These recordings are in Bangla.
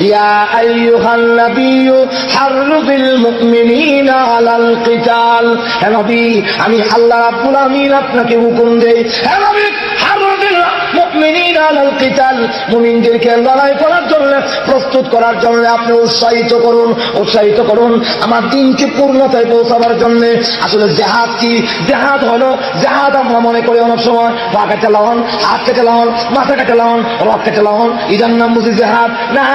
ইয়া আইয়ুহান নাবিয়্যু হাররিদিল মুমিনিনা আলাল কিতাল। হে নবী, আমি আল্লাহ রাব্বুল আমিন আপনাকে হুকুম দেই, হে নবী, হাররিদিল মুমিনিনা আলাল কিতাল, মুমিনদেরকে লড়াই করার জন্য, প্রস্তুত করার জন্য আপনি উৎসাহিত করুন আমার দিনকে পূর্ণতায় পৌঁছাবার জন্য। আসলে জিহাদ কি? জিহাদ হলো, জিহাদ আমরা মনে করি অনেক সময় পা কেটে লাগান, হাত কেটে লাগান, মাথা কেটে লাগান, রক কেটে লাগান, এটার নাম বুঝি জিহাদ? না,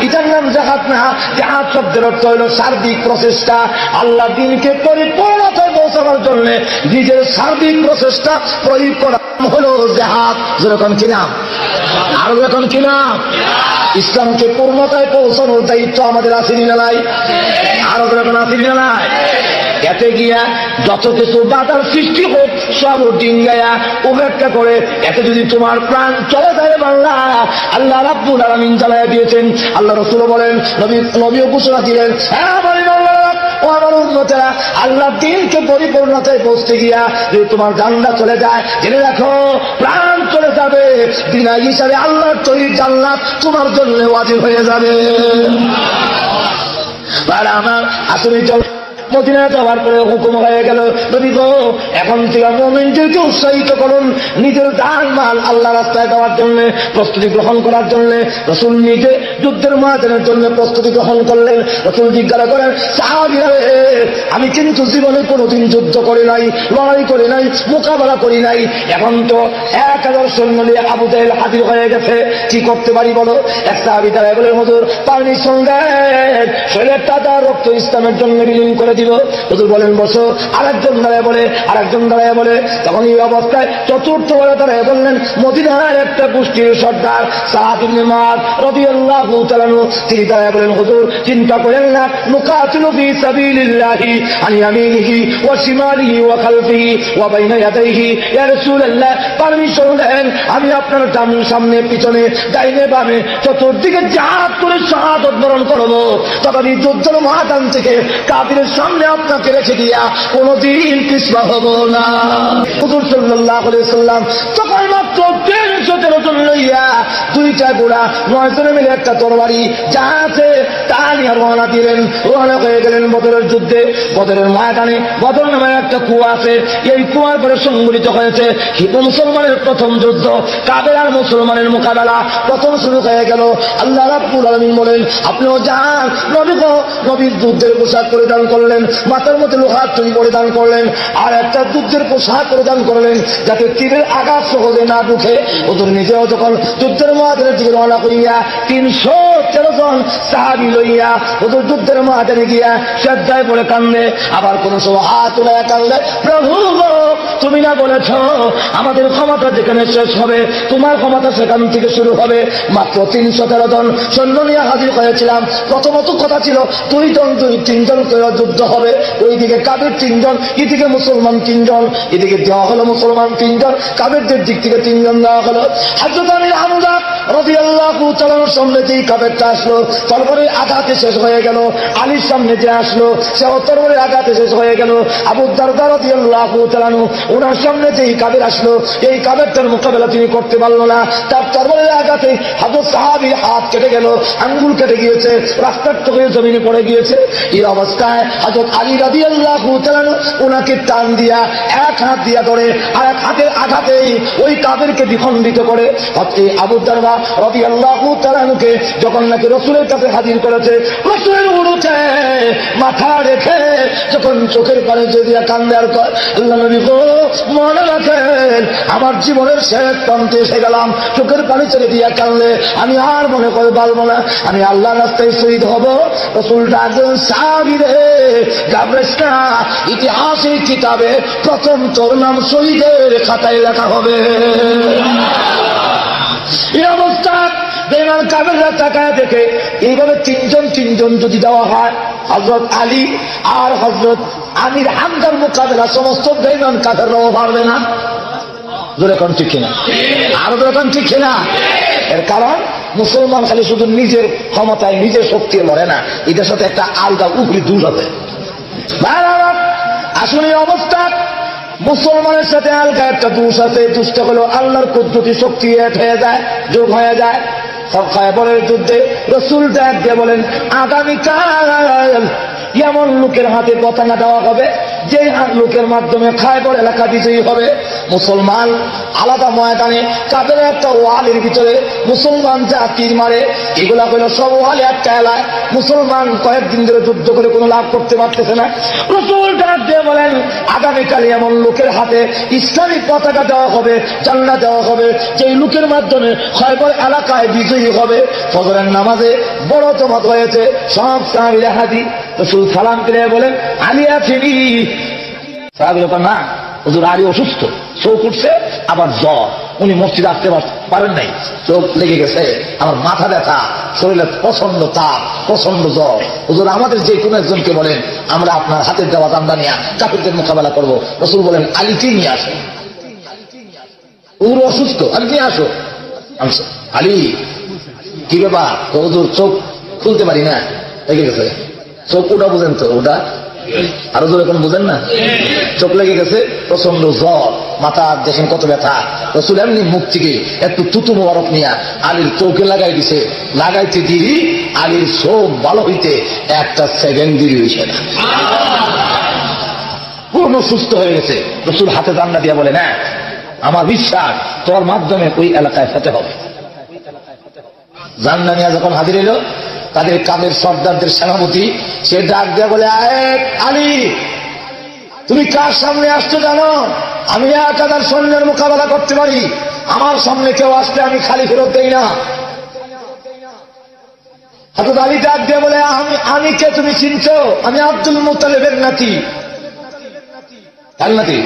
এটার নাম জিহাদ না। জিহাদ শব্দের অর্থ হলো সার্বিক প্রচেষ্টা। আল্লাহ দিনকে পরিপূর্ণতায় পৌঁছাবার জন্য নিজের সার্বিক প্রচেষ্টা প্রয়োগ করা হলো জিহাদ। যেরকম কিনা, আরো যখন কিনা, ইসলামকে পূর্ণতায় পৌঁছানোর দায়িত্ব আমাদের আছে না নাই? আরো যখন আছে না নাই? এতে গিয়া যত কিছু বাধার সৃষ্টি হোক সব ডিঙ্গায়া উপেক্ষা করে, এতে যদি তোমার প্রাণ চলে যায় বাংলা, আল্লাহ রাব্বুল আলামিন চালাইয়া দিয়েছেন। আল্লাহ রাসূল বলেন, নবীও ঘোষণা দিলেন, আল্লাহ দিনকে পরিপূর্ণতায় পৌঁছতে গিয়া যদি তোমার জানলা চলে যায়, জেনে রাখো প্রাণ চলে যাবে, বিনা হিসাবে আল্লাহর তৈরি জান্নাত তোমার জন্য ওয়াজিব হয়ে যাবে। আর আমার আসলে চল মদিনায় যাওয়ার পরে হুকুম হয়ে গেল, নবী গো, এখন থেকে মুমিনদেরকে উৎসাহিত করুন নিজের জান মাল আল্লাহ রাস্তায় দেওয়ার জন্য, প্রস্তুতি গ্রহণ করার জন্য। রাসূল নিজে যুদ্ধের ময়দানের জন্য প্রস্তুতি গ্রহণ করলেন। রাসূল জিজ্ঞাসা করেন, সাহাবীরা, আমি কিন্তু জীবনে কোনোদিন যুদ্ধ করি নাই, লড়াই করি নাই, মোকাবেলা করি নাই, এখন তো 1000 সৈন্য নিয়ে আবু জাহেল হাজির হয়ে গেছে, কি করতে পারি বলো? এক সাহাবী দাঁড়ায় বলে, হুজুর পারমিশন দেন, শরীরের তাজা রক্ত ইসলামের জন্য বিলীন করে দিব। হুজুর বলেন বসো। আরেকজন দাঁড়ায় বলে, তখন এই অবস্থায় চতুর্থবারে দাঁড়ায় বললেন, মদিনার একটা গোষ্ঠীর সর্দার সাদ ইবনে মুআয রাদিয়াল্লাহু তাআলা আনহু, তিনি দাঁড়ায় বলেন, হুজুর চিন্তা করেন না, নুকাতিলু ফি সাবিলিল্লাহি আন ইয়ামিনিহি ওয়া শিমালিহি ওয়া খালফিহি ওয়া বাইনা ইয়াদাইহি, ইয়া রাসূলুল্লাহ পারমিশন দেন, আমি আপনার সামনে পিছনে ডাইনে বামে চতুর্দিকে জিহাদ করে শাহাদাত বরণ করব, তবে যুদ্ধের ময়দান থেকে কাফিরের সামনে আপনাকে রেখে দিয়া কোনদিন পিছপা হব না। হুজুর সাল্লাল্লাহু আলাইহি ওয়াসাল্লাম তখন মাত্র 313 জন লইয়া, 2টা ঘোড়া, 9 জনে মিলে একটা তরবারি যা আছে তা নিয়ে রওনা দিলেন। রওনা হয়ে গেলেন বদরের যুদ্ধে। বদরের ময়দানে বদর নামে একটা কুয়া আছে, এই কুয়ার পরে সংঘটিত হয়েছে মুসলমানের প্রথম যুদ্ধ। কাফের আর মুসলমানের মোকাবেলা প্রথম শুরু হয়ে গেল। আল্লাহ রাব্বুল আলামিন বলেন, আপনিও যান, নবীর যুদ্ধের পোশাক পরিধান করলেন, মাথার মধ্যে লোহার টুপি পরিধান করলেন, আর একটা যুদ্ধের পোশাক পরিধান করলেন যাতে তীরের আঘাত সহজে না ঢুকে। ওদের নিজেও যখন যুদ্ধের ময়দানের দিকে রওনা করিয়া 313 জন সাহাবী লইয়া ওদের যুদ্ধের ময়দানে গিয়া শ্রদ্ধায় পড়ে কান্দে, আবার কোন সময় হাত উঠাইয়া কান্দে, প্রভু গো, তুমি না বলেছ আমাদের ক্ষমতা যেখানে শেষ হবে তোমার ক্ষমতা সেখান থেকে শুরু হবে। মাত্র 313 জন সৈন্য নিয়ে হাজির হয়েছিলাম। প্রথমত কথা ছিল 2 জন 3 জন করে যুদ্ধ হবে, ওইদিকে কাফের 3 জন, এদিকে মুসলমান 3 জন, এদিকে দেওয়া হলো মুসলমান 3 জন, কাফেরদের দিক থেকে 3 জন দেওয়া হলো। হযরত আমির হামজা রাদিয়াল্লাহু তাআলার সামনে যেই কাফেরটা আসলো, তরবারির আঘাতে শেষ হয়ে গেল। আলীর সামনে যে আসলো, সেও তরবারির আঘাতে শেষ হয়ে গেল। আবু দারদা রাদিয়াল্লাহু তাআলা ওনার সামনে যেই কাফের আসলো, এই কাফেরটার মোকাবেলা তিনি করতে পারল না। তার তরবারির আঘাতে হযরত সাহাবীর হাত কেটে গেল, আঙ্গুল কেটে গিয়েছে, রাস্তার থেকে জমিনে পড়ে গিয়েছে। এই অবস্থায় হযরত আলী রাদিয়াল্লাহু তাআলা ওনাকে টান দিয়া এক হাত দিয়া ধরে আর এক হাতের আঘাতে ওই কাফেরকে দ্বিখণ্ডিত করে আবু দারদা রাদিয়াল্লাহু তাআলাকে যখন নাকি রাসূলের কাছে হাজির করেছে, রাসূলের উরুতে মাথা রেখে যখন চোখের পানি দিয়া কান্দে আর কয়, আল্লাহ নবী গো, মনে রাখেন আমার জীবনের শেষ প্রান্তে এসে গেলাম, চোখের পানি ছেড়ে দিয়া কান্দে, আমি আর মনে করে পারবো না, আমি আল্লাহর রাস্তায় শহীদ হব। রাসূলটা একজন সাহাবী রে, গাবরেস না, ইতিহাসের কিতাবে প্রথম তোর নাম শহীদের খাতায় লেখা হবে। এই অবস্থা বেঈমান কাফেররা তাকায় দেখে, এইভাবে 3 জন যদি দেওয়া হয়, হযরত আলী আর হযরত আমির হামজার মোকাবেলা সমস্ত বেঈমান কাফেররাও পারবে না। জোরে কোন ঠিক কিনা? আরো জোরে কোন ঠিক কিনা? এর কারণ মুসলমান খালি শুধু নিজের ক্ষমতায় নিজের শক্তি লড়ে না, এদের সাথে একটা আলগা উপরি দূর হবে। আসলে অবস্থা মুসলমানের সাথে আলগা একটা দোষ আছে। দুষ্টা হলো আল্লাহর কুদরতি শক্তি এক হয়ে যায়, যোগ হয়ে যায়। খায়বরের যুদ্ধে রাসূল ডাক দিয়ে বলেন, আগামীকাল এমন লোকের হাতে পতাকা দেওয়া হবে যে লোকের মাধ্যমে খায়বর এলাকা বিজয়ী হবে। মুসলমান আলাদা ময়দানে কাদের একটা ওয়ালের ভিতরে মুসলমান যা তীর মারে, এগুলা হইল সব ওয়ালে একটা এলাকায়। মুসলমান কয়েকদিন ধরে যুদ্ধ করে কোনো লাভ করতে পারতেছে না। রাসূল ডাক দিয়ে বলেন, আগামীকাল এমন লোকের হাতে ইসলামিক পতাকা দেওয়া হবে, জান্নাত দেওয়া হবে, যে লোকের মাধ্যমে খায়বর এলাকায় বিজয়ী হবে। ফজরের নামাজে বড় জমাত হয়েছে, সব সাহাবীরা হাজির। রাসূল সালাম ফিরে বলেন, আলী আছেনি? সাহাবীরা না, হুজুর আলী অসুস্থ, চোখ উঠছে, আবার জ্বর, উনি মসজিদে আসতে পারেন নাই, চোখ লেগে গেছে, আমার মাথা ব্যথা, শরীরে প্রচন্ড তাপ, প্রচন্ড জ্বর। হুজুর আমাদের যে কোনো একজনকে বলেন, আমরা আপনার হাতের দেওয়া দান্দা নিয়ে কাফিরদের মোকাবেলা করবো। রাসূল বলেন, আলীকে নিয়ে আসো। হুজুর অসুস্থ, আলী নিয়ে আসো। আলী কি ব্যাপার? হুজুর চোখ খুলতে পারি না, লেগে গেছে। চোখ ওটা বুঝেন তো, ওটা আরো জোরে এখন বুঝেন না, চোখ লেগে গেছে, প্রচন্ড জ্বর, মাথা দেখেন কত ব্যথা। রাসূল এমনি মুখ থেকে একটু তুতু মোবারক নিয়ে আলীর চোখে লাগাই দিছে। লাগাইতে দিই আলীর চোখ ভালো হইতে একটা সেকেন্ড দেরি হয়েছে না, পূর্ণ সুস্থ হয়ে গেছে। রাসূল হাতে জান্নাত দিয়া বলে, না আমার বিশ্বাস তোর মাধ্যমে ওই এলাকায় ফেতে হবে। জান্নাত নিয়ে যখন হাজির এলো, তাদের কাদের সর্দারদের সেনাপতি, সে ডাক দেয়া বলে, আলী তুমি কার সামনে আসছো জানো? আমি 1000 সৈন্যের মোকাবেলা করতে পারি, আমার সামনে কেউ আসলে আমি খালি ফেরত দেই না। হযরত আলী ডাক দিয়ে বলে, আমি কে তুমি চিনছো? আমি আব্দুল মুত্তালিবের নাতি। কার নাতি?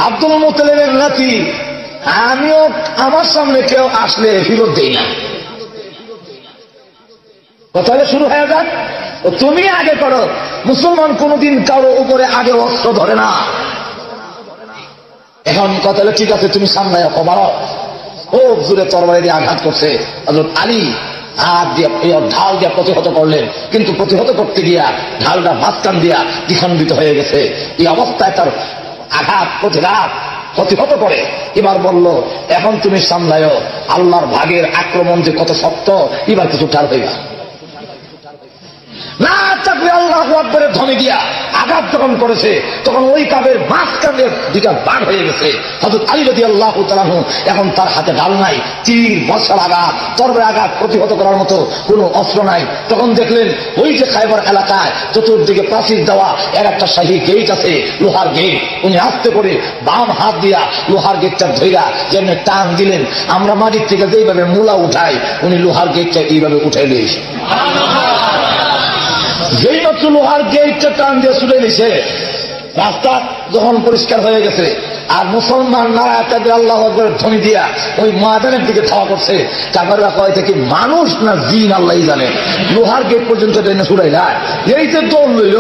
আব্দুল মুত্তালিবের নাতি। আমিও আমার সামনে কেউ আসলে ফেরত দেই না। তাহলে শুরু হয়ে যাক, তুমি আগে করো। মুসলমান কোনদিন কারো উপরে আগে অস্ত্র ধরে না। এখন কথা হলো, ঠিক আছে তুমি সামনে মারো। ও জোরে তরবারি দিয়ে আঘাত করছে। হযরত আলী হাত দিয়ে ঢাল দিয়ে প্রতিহত করলেন, কিন্তু প্রতিহত করতে গিয়া ঢালটা মাঝখান দিয়া দ্বিখণ্ডিত হয়ে গেছে। এই অবস্থায় তার আঘাত প্রতিহত করে এবার বলল, এখন তুমি সামলায়ও, আল্লাহর ভাগের আক্রমণ যে কত শক্ত, এবার কিছু টার হইবা না। চাকরি আল্লাহু আকবারের ধ্বনি দিয়া আঘাত যখন করেছে, তখন ওই কাবের মাঝখানে দুইটা বাঘ হয়ে গেছে। হযরত আলী রাদিয়াল্লাহু তাআলা এখন তার হাতে ঢাল নাই, তীর, বর্ষার আঘাত, তরবারির আঘাত প্রতিহত করার মতো কোনো অস্ত্র নাই। তখন দেখলেন ওই যে খায়বর এলাকায় চতুর্দিকে প্রাচীর দেওয়া একটা শাহী গেট আছে, লোহার গেট। উনি আস্তে করে বাম হাত দিয়া লোহার গেটটা ধইরা যেমনি টান দিলেন, আমরা মাটির থেকে যেইভাবে মূলা উঠাই, উনি লোহার গেটটা এইভাবে উঠাই দিয়েছে। যেই মাত্র লোহার গেটটা টান দিয়ে ছুটে দিছে, রাস্তা যখন পরিষ্কার হয়ে গেছে, আর মুসলমান নারায় তাদের আল্লাহু আকবারের ধ্বনি দিয়া ওই ময়দানের দিকে ধাওয়া করছে। কাফেররা কয় থেকে মানুষ না জিন, আল্লাহই জানে। লোহার গেট পর্যন্ত টেনে ছুড়াই না, এই যে দৌড় লইল,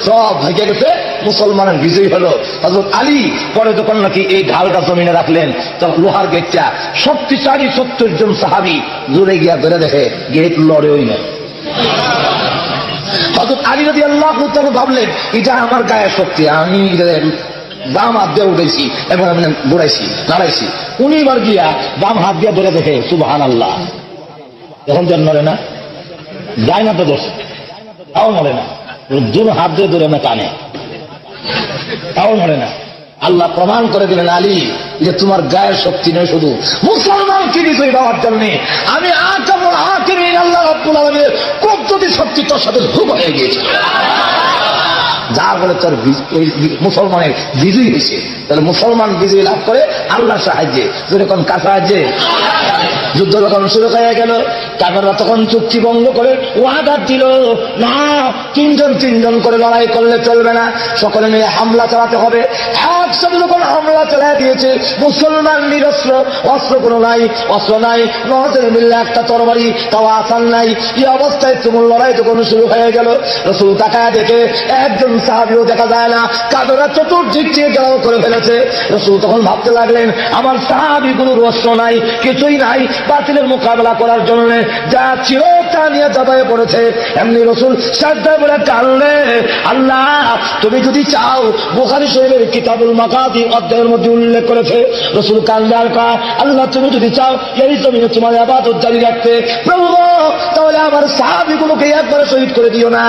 সব ভাইকে গেছে, মুসলমানের বিজয়ী হলো। হযরত আলী পরে যখন নাকি এই ঢালটা জমিনে রাখলেন, তখন লোহার গেটটা শক্তিশালী 70 জন সাহাবী জুড়ে গিয়া ধরে দেখে গেট লড়েই না। হযরত আলী রাদিয়াল্লাহু তাআলা ভাবলেন, এটা আমার গায়ের শক্তি, আমি বাম হাত দিয়ে উঠেছি এবং আমি ঘুরাইছি, দাঁড়াইছি। উনি এবার গিয়া বাম হাত দিয়ে ধরে দেখে, সুবহানাল্লাহ, এখন যেন নড়ে না, যায় না তো দোষ, তাও নড়ে না। দুটো হাত দিয়ে ধরে না টানে, তাও নড়ে না। আল্লাহ প্রমাণ করে দিলেন, আলী যে তোমার গায়ের শক্তি নয়, শুধু মুসলমানকে বিজয়ী দেওয়ার জন্য আমি আকামুল হাকিমিন আল্লাহ রাব্বুল আলামিনের কুদরতি শক্তি তোর সাথে যোগ হয়ে গিয়েছে, যার ফলে তোর মুসলমানের বিজয়ী হয়েছে। তাহলে মুসলমান বিজয়ী লাভ করে আল্লাহর সাহায্যে। যখন কার সাহায্যে? যুদ্ধ যখন শুরু হয়ে গেল, কাফেররা তখন চুক্তি ভঙ্গ করে ওয়াদা দিল, না 3 করে লড়াই করলে চলবে না, সকলে মিলে হামলা চালাতে হবে। একসাথে যখন হামলা চালাই দিয়েছে, মুসলমান নিরস্ত্র, অস্ত্র কোনো নাই, অস্ত্র নাই, নজর মিললে একটা তরবারি, তাও আসান নাই। এই অবস্থায় তুমুল লড়াই যখন শুরু হয়ে গেল, রাসূল তাকায় দেখে একজন সাহাবীও দেখা যায় না, কাফেররা চতুর্দিক থেকে ঘেরাও করে ফেলেছে। রাসূল তখন ভাবতে লাগলেন, আমার সাহাবীগুলোর অস্ত্র নাই, কিছুই নাই, বাতিলের মোকাবেলা করার জন্য যা ছিল ফেরেশতা নিয়ে জবায়ে পড়েছে, এমনি রাসূল সাজদায় পড়ে কাঁদলে, আল্লাহ তুমি যদি চাও, বুখারী শরীফের কিতাবুল মাকাদি অধ্যায়ের মধ্যে উল্লেখ করেছে, রাসূল কাঁদলে আর কয়, আল্লাহ তুমি যদি চাও এই জমিনে তোমার ইবাদত জারি রাখতে, প্রভু তাহলে আমার সাহাবীগুলোকে একবারে শহীদ করে দিও না,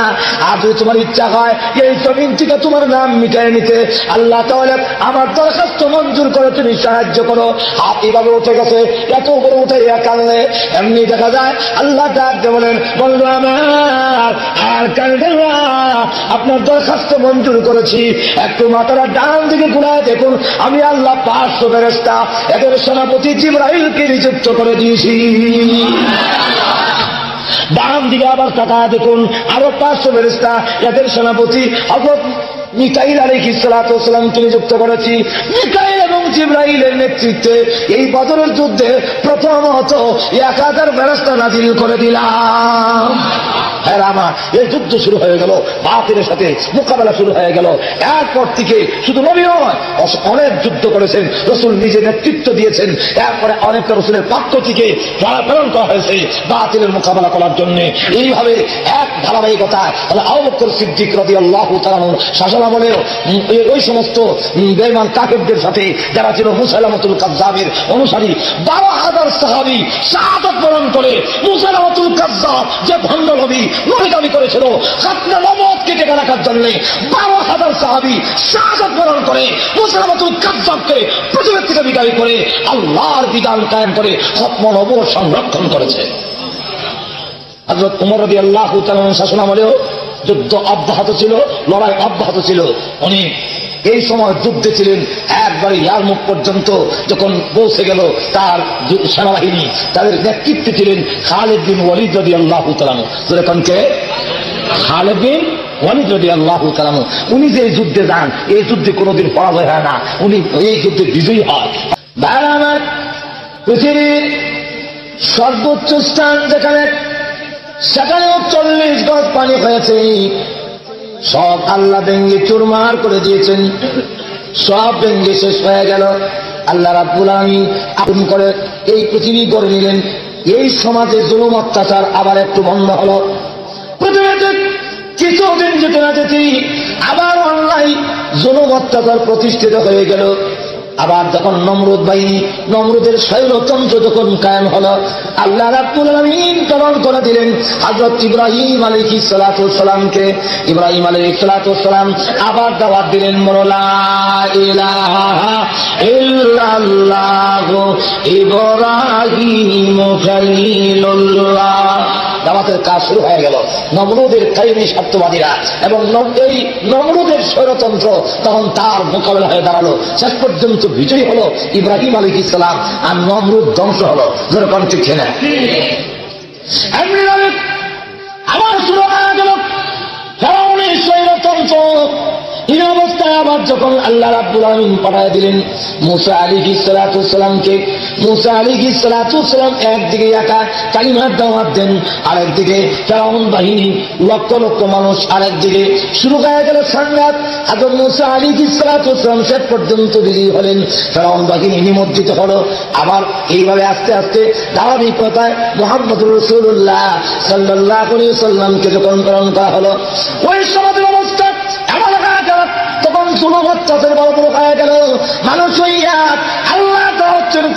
আর যদি তোমার ইচ্ছা হয় এই জমিন থেকে তোমার নাম মিটাই নিতে, আল্লাহ তাহলে আমার দরখাস্ত মঞ্জুর করে তুমি সাহায্য করো। হাত এভাবে উঠে গেছে, এত উপরে উঠে কাঁদলে, এমনি দেখা যায় আল্লাহ ডাক দিয়ে বলেন, বন্ধু আমার আর কাঁদবেন না, আপনার দরখাস্ত মঞ্জুর করেছি, একটু মাথাটা ডান দিকে ঘুরায় দেখুন, আমি আল্লাহ 500 ফেরেশতা এদের সেনাপতি জিবরাইলকে নিযুক্ত করে দিয়েছি। ডান দিকে আবার তাকায় দেখুন, আরো 500 ফেরেশতা এদের সেনাপতি হযরত মিকাইল আলাইহিস সালাতু ওয়াস সালামকে নিযুক্ত করেছি। মিকাইল এবং জিবরাইলের নেতৃত্বে এই বদরের যুদ্ধে প্রথমত 1000 ফেরেশতা নাযিল করে দিলাম। আমার এই যুদ্ধ শুরু হয়ে গেল, বাতিলের সাথে মোকাবেলা শুরু হয়ে গেল। এরপর থেকে শুধু নবী নয়, অনেক যুদ্ধ করেছেন, রাসূল নিজে নেতৃত্ব দিয়েছেন। এরপরে অনেকটা রাসূলের পক্ষ থেকে প্রেরণ করা হয়েছে বাতিলের মোকাবেলা করার জন্য। এইভাবে এক ধারাবাহিকতা আবু বকর সিদ্দিক রাদিয়াল্লাহু তাআলা শাসনামলেও ওই সমস্ত বেঈমান কাফেরদের সাথে যারা ছিল মুসাইলামাতুল কাযযাবের অনুসারী, 12,000 সাহাবী শাহাদাত বরণ করে মুসাইলামাতুল কাযযাব যে ভণ্ড নবী দাবি করেছিল খাতনা নবুয়তকে টিকে রাখার জন্য, 12,000 সাহাবী শাহাদাত বরণ করে মুসাইলামাতুল কাযযাবকে পৃথিবী থেকে বিদায় করে আল্লাহর বিধান কায়েম করে খাতনা নবুয়ত সংরক্ষণ করেছে। হযরত ওমর রাদিয়াল্লাহু তাআলা শাসনামলেও যুদ্ধ অব্যাহত ছিল, লড়াই অব্যাহত ছিল। উনি এই সময় যুদ্ধে ছিলেন একবারে ইয়ারমুক পর্যন্ত যখন পৌঁছে গেল তার সেনাবাহিনী, তাদের নেতৃত্বে ছিলেন খালিদ বিন ওয়ালিদ রাদিয়াল্লাহু তাআলা। যখন কে খালিদ বিন ওয়ালিদ রাদিয়াল্লাহু তাআলা, উনি যে যুদ্ধে যান এই যুদ্ধে কোনোদিন পরাজয় হয় না, উনি এই যুদ্ধে বিজয়ী হয়। আমার পৃথিবীর সর্বোচ্চ স্থান যেখানে, সেখানেও 40 গজ পানি হয়েছে, সব আল্লাহ ভেঙ্গে চুরমার করে দিয়েছেন, সব ভেঙ্গে শেষ হয়ে গেল। আল্লাহ রাব্বুল আলামিন আপন করে এই পৃথিবী গড়ে নিলেন। এই সমাজে জুলুম অত্যাচার আবার একটু বন্ধ হলো। পৃথিবীতে কিছুদিন যেতে না যেতেই আবার অন্যায় জুলুম অত্যাচার প্রতিষ্ঠিত হয়ে গেল। আবার যখন নমরুদ বাহিনী, নমরুদের স্বৈরতন্ত্র যখন কায়েম হলো, আল্লাহ রাব্বুল আলামিন প্রেরণ করে দিলেন হযরত ইব্রাহিম আলাইহিস সালাতু ওয়াস সালামকে। ইব্রাহিম আলাইহিস সালাতু ওয়াস সালাম আবার দাওয়াত দিলেন, লা ইলাহা ইল্লাল্লাহু ইব্রাহিম খলিলুল্লাহ। দাওয়াতের কাজ শুরু হয়ে গেল। নমরুদের কায়েমি স্বার্থবাদীরা এবং এই নমরুদের স্বৈরতন্ত্র তখন তার মোকাবেলা হয়ে দাঁড়ালো। শেষ পর্যন্ত বিজয়ী হলো ইব্রাহিম আলাইহিস সালাম, আর নমরুদ ধ্বংস হলো। যেরকম ঠিক না আবার শুরু হয়ে গেল ফেরাউনের স্বৈরতন্ত্র। এই অবস্থায় আবার যখন আল্লাহ রাব্বুল আলামিন পাঠিয়ে দিলেন মুসা আলাইহিস সালাতু ওয়াস সালামকে, মুসা আলাইহিস সালাতু ওয়াস সালাম একদিকে একা কালিমার দাওয়াত দেন, আরেকদিকে ফেরাউন বাহিনী লক্ষ লক্ষ মানুষ, আরেকদিকে শুরু হয়ে গেল সংঘাত। হযরত মুসা আলাইহিস সালাতু ওয়াস সালাম শেষ পর্যন্ত বিজয়ী হলেন, ফেরাউন বাহিনী নিমজ্জিত হলো। আবার এইভাবে আস্তে আস্তে ধারাবাহিকতায় মুহাম্মদুর রাসূলুল্লাহ সাল্লাল্লাহু আলাইহি ওয়াসাল্লামকে যখন প্রেরণ করা হলো, ওই সমাজের অবস্থা এমন তখন জুলুম অত্যাচার বড় হয়ে গেল। মানুষ আল্লাহ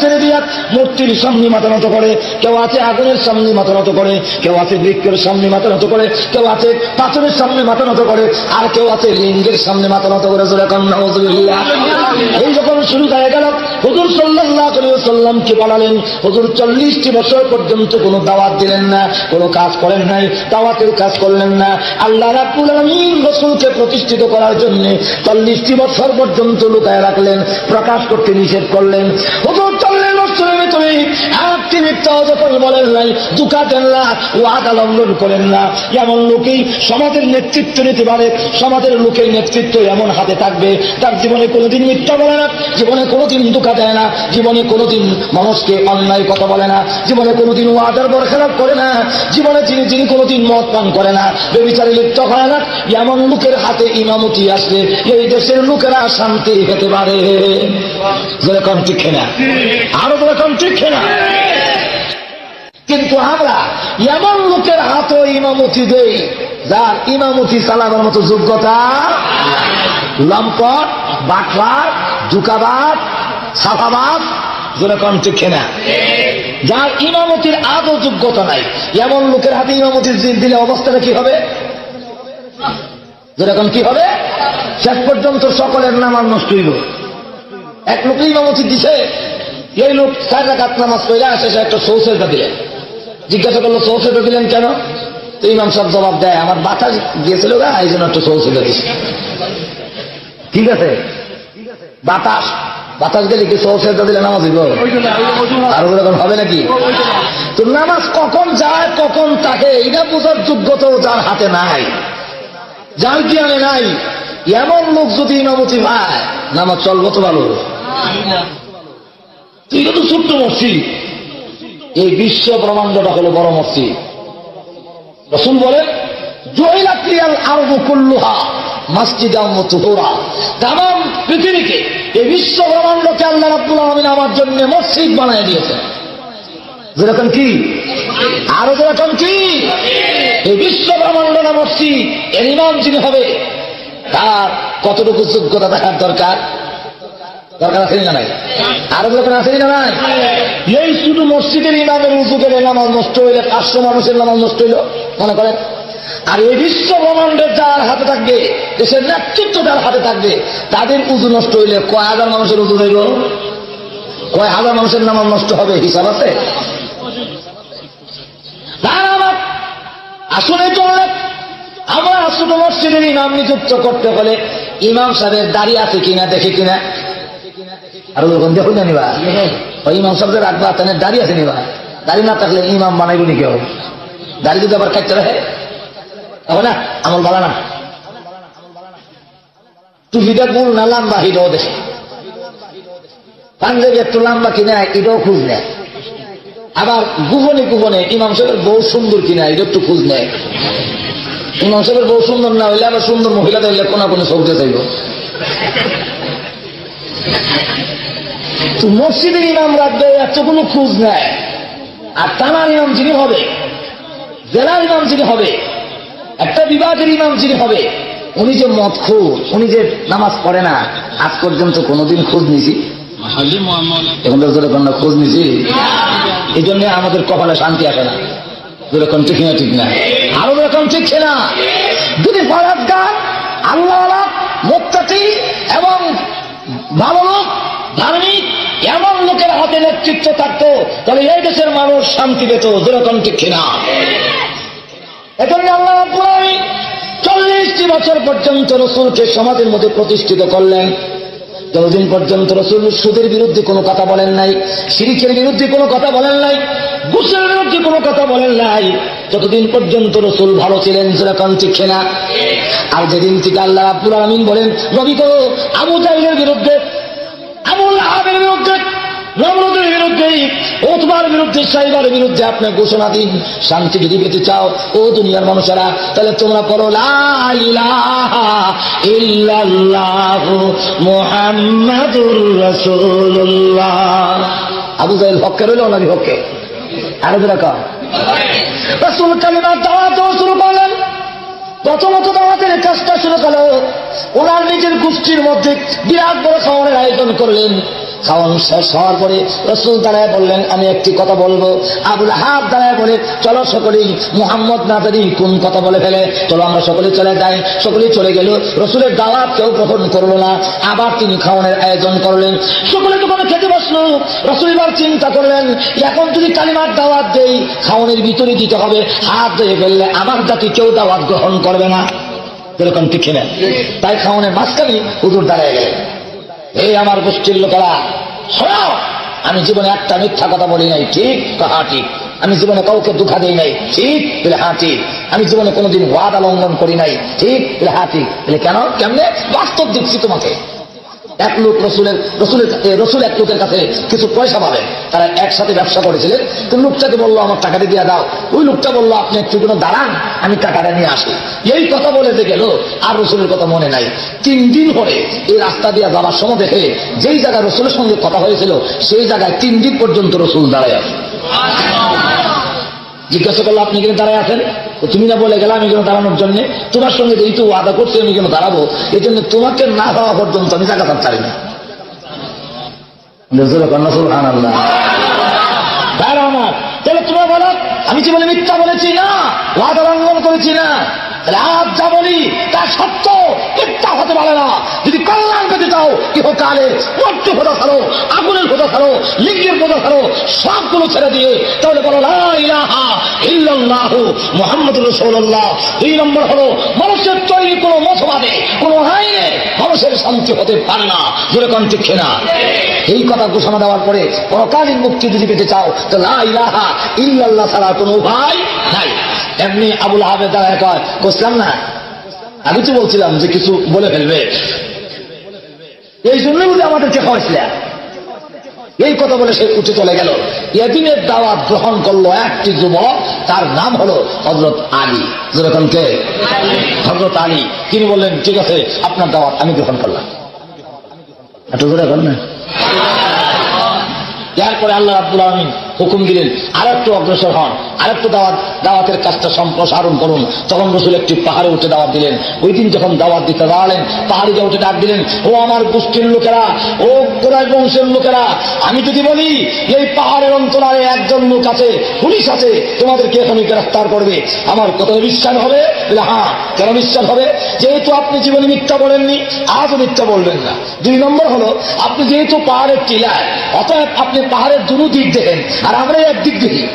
ছেড়ে দিয়া মূর্তির সামনে মাথা নত করে, কেউ আছে আগুনের সামনে মাথা নত করে, কেউ আছে বৃক্ষের সামনে মাথা নত করে, কেউ আছে পাথরের সামনে মাথা নত করে, আর কেউ আছে লিঙ্গের সামনে মাথা নত করে। এই যখন শুরু হয়ে গেল, হুজুর সাল্লাল্লাহু আলাইহি ওয়াসাল্লামকে পালালেন। হুজুর 40টি বছর পর্যন্ত কোনো দাওয়াত দিলেন না, কোনো কাজ করেন নাই, দাওয়াতের কাজ করলেন না। আল্লাহ রাব্বুল আলামিন রাসূলকে প্রতিষ্ঠিত করার জন্য 40টি বছর পর্যন্ত লুকায় রাখলেন, প্রকাশ করতে নিষেধ করলেন। হুজুর 40 বছরের ভিতরে একটি মিথ্যাও যখন বলেন নাই, দুকা দেন না, ওয়াদা লঙ্ঘন করেন না। এমন লোকেই সমাজের নেতৃত্ব নিতে পারে। সমাজের লোকের নেতৃত্ব এমন হাতে থাকবে, তার জীবনে কোনোদিন মিথ্যা বলে না, জীবনে কোনোদিন দুকা দেয় না, জীবনে কোনোদিন মানুষকে অন্যায় কথা বলে না, জীবনে কোনোদিন ওয়াদার বরখেলাপ করে না, জীবনে যিনি কোনোদিন মদ পান করে না, বেবিচারে লিপ্ত হয় না। এমন লোকের হাতে ইমামতি আসলে এই দেশের লোকেরা শান্তি পেতে পারে। যেরকম ঠিক না, আরো যেরকম ঠিক না। কিন্তু আমরা এমন লোকের হাতও ইমামতি দেই যার ইমামতি চালাবার মতো যোগ্যতা, লম্পট, বাটলার, ধোঁকাবাজ, সাফাবাজ, যেরকম ঠিক না, যার ইমামতির আদৌ যোগ্যতা নাই, এমন লোকের হাতে ইমামতির দিলে অবস্থাটা কি হবে? যেরকম কি হবে? শেষ পর্যন্ত সকলের নামাজ নষ্ট হইল। এক লোক ইমামতি দিছে, এই লোক 4 রাকাত নামাজ পড়ে আসে, সে একটা সৌসেটা দিলেন। জিজ্ঞাসা করলো সৌসেটা দিলেন কেন? তো ইমাম সাহেব জবাব দেয়, আমার বাতাস গিয়েছিল গা, এই জন্য একটা সৌসেটা দিছে। ঠিক আছে, বাতাস বাতাস গেলে কি সৌসেটা দিলে নামাজ হইব? আর ওরকম হবে নাকি? তো নামাজ কখন যায় কখন থাকে এটা বোঝার যোগ্যতা যার হাতে নাই, যার জ্ঞানে নাই, এমন লোক যদি ইমামতি পায় নামাজ চলবো তো ভালো। এটা তো ছোট্ট মসজিদ, এই বিশ্ব ব্রহ্মাণ্ডটা হলো বড় মসজিদ। রাসূল বলেন জুইলাত লিয়াল আরদু কুল্লুহা মাসজিদাম ওয়া তুহুরা, তামাম পৃথিবীকে, এই বিশ্ব ব্রহ্মাণ্ডকে আল্লাহ রাব্বুল আলামিন আমার জন্য মসজিদ বানিয়ে দিয়েছেন। যেরকম কি, আরো যেরকম কি, এই বিশ্ব ব্রহ্মাণ্ডটা মসজিদ, এর ইমাম যিনি হবে তার কতটুকু যোগ্যতা দেখার দরকার, দরকার আছে না নাই? আরো যখন আছে না নাই? এই শুধু মসজিদের ইমামের উজু করে নামাজ নষ্ট হইলে 500 মানুষের নামাজ নষ্ট হইল মনে করেন। আর এই বিশ্ব ব্রহ্মাণ্ডের যার হাতে থাকবে, দেশের নেতৃত্ব যার হাতে থাকবে, তাদের উজু নষ্ট হইলে কয় হাজার মানুষের উজু হইল, কয় হাজার মানুষের নামাজ নষ্ট হবে, হিসাব আছে? আসলে চলে আমরা ছোট মসজিদের ইমাম নিযুক্ত করতে হলে ইমাম সাহেবের দাড়ি আছে কিনা দেখে কিনা, আর ওরকম দেখুন না নিবা, ওই ইমাম সাহেবের রাখবা তাদের দাড়ি আছে নিবা, দাড়ি না থাকলে ইমাম বানাইব নি কেউ? দাড়ি যদি আবার কাটতে রাখে হবে না, আমল ভালো না। টুপিটা গুল না লম্বা এটাও দেখে, পাঞ্জাবি একটু লম্বা কিনা এটাও খুঁজ নেয়, আবার গোপনে গোপনে ইমাম সাহেবের বউ সুন্দর কিনা এটা একটু খোঁজ নেয়। ইমাম সাহেবের বউ সুন্দর না হইলে আবার সুন্দর মহিলা দেখলে কোনা কোনো সবজে চাইব। তো মসজিদের ইমাম রাখবে এতগুলো খোঁজ নেয়, আর থানার ইমাম যিনি হবে, জেলার ইমাম যিনি হবে, একটা বিভাগের ইমাম যিনি হবে, উনি যে মদখোর, উনি যে নামাজ পড়ে না, আজ পর্যন্ত কোনোদিন খোঁজ নিছি? এখন তো যেরকম খোঁজ নিছি, এই জন্য আমাদের কপালে শান্তি আসে না। যেরকম ঠিক না, ঠিক না, আরো এরকম ঠিক না। যদি পরাজগার আল্লাহ মুত্তাকি এবং ভালো লোক, ধার্মিক এমন লোকের হাতে নেতৃত্ব থাকতো, তাহলে এই দেশের মানুষ শান্তি পেত। যেরকম ঠিক না, এজন্য আল্লাহ রাব্বুল আলামিন 40টি বছর পর্যন্ত রাসূলকে সমাজের মধ্যে প্রতিষ্ঠিত করলেন। যতদিন পর্যন্ত রাসূল সুদের বিরুদ্ধে কোনো কথা বলেন নাই, শিরকের বিরুদ্ধে কোনো কথা বলেন নাই, ঘুষের বিরুদ্ধে কোনো কথা বলেন নাই, ততদিন পর্যন্ত রাসূল ভালো ছিলেন। যেরকম ঠিক না। আর যেদিন থেকে আল্লাহ রাব্বুল আলামিন বলেন নবী তো আবু জাহলের বিরুদ্ধে, আবু লাহাবের বিরুদ্ধে, নমরুদের বিরুদ্ধে, উতবার বিরুদ্ধে, সাইবার বিরুদ্ধে আপনি ঘোষণা দিন, শান্তি যদি পেতে চাও ও দুনিয়ার মানুষেরা, তাহলে তোমরা পড়ো লা ইলাহা ইল্লাল্লাহু মুহাম্মাদুর রাসূলুল্লাহ। আবু জাহেল হক্কে রইল না বিপক্ষে? আরো যেরকম রাসূল কালিমার দাওয়াত শুরু করলেন। প্রথমত দাওয়াতের কাজটা শুরু করলো, ওনার নিজের গোষ্ঠীর মধ্যে বিরাট বড় খাওয়ানোর আয়োজন করলেন। খাওয়ান শেষ হওয়ার পরে রাসূল দাঁড়ায় বললেন আমি একটি কথা বলবো। আবু লাহাব দাঁড়ায় বলে চলো সকলেই, মুহাম্মদ না জানি কোন কথা বলে ফেলে, চলো আমরা সকলে চলে যাই। সকলেই চলে গেল, রাসূলের দাওয়াত কেউ গ্রহণ করলো না। আবার তিনি খাওয়ানোর আয়োজন করলেন, সকলে দোকানে খেতে বসলো। রাসূল এবার চিন্তা করলেন এখন যদি কালিমার দাওয়াত দেই, খাওয়ানোর ভিতরে দিতে হবে, হাত ধরে ফেললে আমার জাতি কেউ দাওয়াত গ্রহণ করবে না। এরকম ঠিক না? তাই খাওয়ানোর মাঝখানে হুজুর দাঁড়ায় গেলেন, এই আমার গোষ্ঠীর লোকেরা শোনো, আমি জীবনে একটা মিথ্যা কথা বলি নাই, ঠিক? হ্যাঁ ঠিক। আমি জীবনে কাউকে ধোঁকা দিই নাই, ঠিক? হ্যাঁ ঠিক। আমি জীবনে কোনোদিন ওয়াদা লঙ্ঘন করি নাই, ঠিক? হ্যাঁ ঠিক। কেন, কেমনে? বাস্তব দিচ্ছি তোমাকে। এক লোক রসুল এক লোকের কাছে কিছু পয়সা পাবেন, তারা একসাথে ব্যবসা করেছিলেন। তো লোকটাকে বললো আমার টাকাটা দিয়ে দাও। ওই লোকটা বললো আপনি একটু কোনো দাঁড়ান, আমি টাকাটা নিয়ে আসি। এই কথা বলে গেল, আর রসুলের কথা মনে নাই। 3 দিন পরে এই রাস্তা দিয়ে যাবার সময় দেখে যেই জায়গায় রসুলের সঙ্গে কথা হয়েছিল সেই জায়গায় 3 দিন পর্যন্ত রসুল দাঁড়ায় আছে। জিজ্ঞাসা করলো আপনি কেন দাঁড়ায় আছেন? তুমি না বলে গেলে আমি কেন দাঁড়ানোর জন্য? তোমার সঙ্গে যেহেতু ওয়াদা করছি আমি কেন দাঁড়াবো, এই জন্য তোমাকে না হওয়া পর্যন্ত আমি জাকাত ছাড়ি না। সুবহানাল্লাহ। তাহলে তোমরা বলো আমি জীবনে মিথ্যা বলেছি না, ওয়াদা লঙ্ঘন করেছি না। তাহলে আজ যা বলি তা সত্য, মিথ্যা হতে পারে না। যদি কল্যাণ পেতে চাও ইহকালের মৃত্যু খোঁজা ছাড়ো, আগুনের খোঁজা ছাড়ো, লিঙ্গের খোঁজা ছাড়ো, সবগুলো ছেড়ে দিয়ে তাহলে বলো লা ইলাহা ইল্লাল্লাহু মুহাম্মাদুর রাসূলুল্লাহ। 2 নম্বর হলো মানুষের তৈরি কোন মতবাদে কোন আইনে মানুষের শান্তি হতে পারে না। যেরকম ঠিক না এই কথা ঘোষণা দেওয়ার পরে পরকালীন মুক্তি যদি পেতে চাও তো লা ইলাহা ইল্লাল্লাহ ছাড়া কোনো উপায় নাই। এমনি আবুল আহাবের দ্বারা কয় করছিলাম না, আমি তো বলছিলাম যে কিছু বলে ফেলবে, এই জন্যই বুঝে আমাদেরকে খাওয়াইছিলেন। এই কথা বলে সে উঠে চলে গেল। এদিনের দাওয়াত গ্রহণ করলো একটি যুবক, তার নাম হলো হযরত আলী। যেরকম কে? হযরত আলী। তিনি বললেন ঠিক আছে আপনার দাওয়াত আমি গ্রহণ করলাম। এত জোরে কর না। এরপরে আল্লাহ রাব্বুল আলামিন হুকুম দিলেন আরেকটু অগ্রসর হন, আরেকটু দাওয়াতের কাজটা সম্প্রসারণ করুন। তখন রাসূল একটি পাহাড়ে উঠে দাওয়াত দিলেন। ওই দিন যখন দাওয়াত দিতে দাঁড়ালেন পাহাড়ে উঠে ডাক দিলেন, ও আমার গোষ্ঠীর লোকেরা, ও কুরাইশ বংশের লোকেরা, আমি যদি বলি এই পাহাড়ের অন্তরালে একজন লোক আছে, পুলিশ আছে, তোমাদেরকে এখনই গ্রেফতার করবে, আমার কথা বিশ্বাস হবে? হ্যাঁ। কেন বিশ্বাস হবে? যেহেতু আপনি জীবনে মিথ্যা বলেননি, আজও মিথ্যা বলবেন না। 2 নম্বর হলো আপনি যেহেতু পাহাড়ের টিলায়, অতএব আপনি পাহাড়ের দুটো দিক দেখেন আর আমরা একদিক দেখি।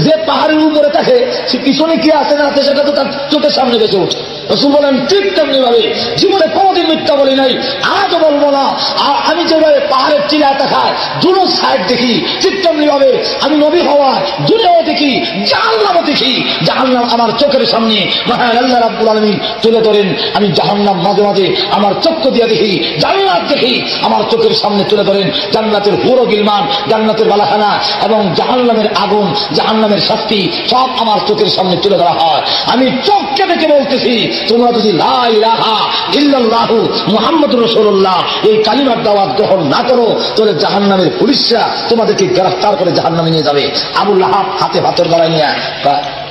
যে পাহাড়ের উপরে থাকে সে পিছনে কি আছে না আছে সেটা তো তার চোখের সামনে বেঁচে ওঠে। রাসূল বলেন ঠিক তেমনি ভাবে জীবনে কোনোদিন মিথ্যা বলি নাই, আজও বলবো না। আর আমি যেভাবে পাহাড়ের টিলায় তাকায় দুটো সাইড দেখি, ঠিক তেমনি ভাবে আমি নবী হওয়া দুনিয়াও দেখি, জাহান্নামও দেখি। জাহান্নাম আমার চোখের সামনে মহান আল্লাহ রাব্বুল আলামিন তুলে ধরেন। আমি জাহান্নাম মাঝে মাঝে আমার চক্ষু দিয়ে দেখি, জান্নাত দেখি আমার চোখের সামনে তুলে ধরেন। জান্নাতের হুর ও গিলমান, জান্নাতের বালাখানা এবং জাহান্নামের আগুন, জাহান্নামের শাস্তি সব আমার চোখের সামনে তুলে ধরা হয়। আমি চোখকে দেখে বলতেছি তোমরা যদি লা ইলাহা ইল্লাল্লাহু মুহাম্মাদুর রাসূলুল্লাহ এই কালিমার দাওয়াত গ্রহণ না করো তাহলে জাহান্নামের পুলিশরা তোমাদেরকে গ্রেফতার করে জাহান্নামে নিয়ে যাবে। আবু লাহাব হাতে পাথর ধরায় নিয়ে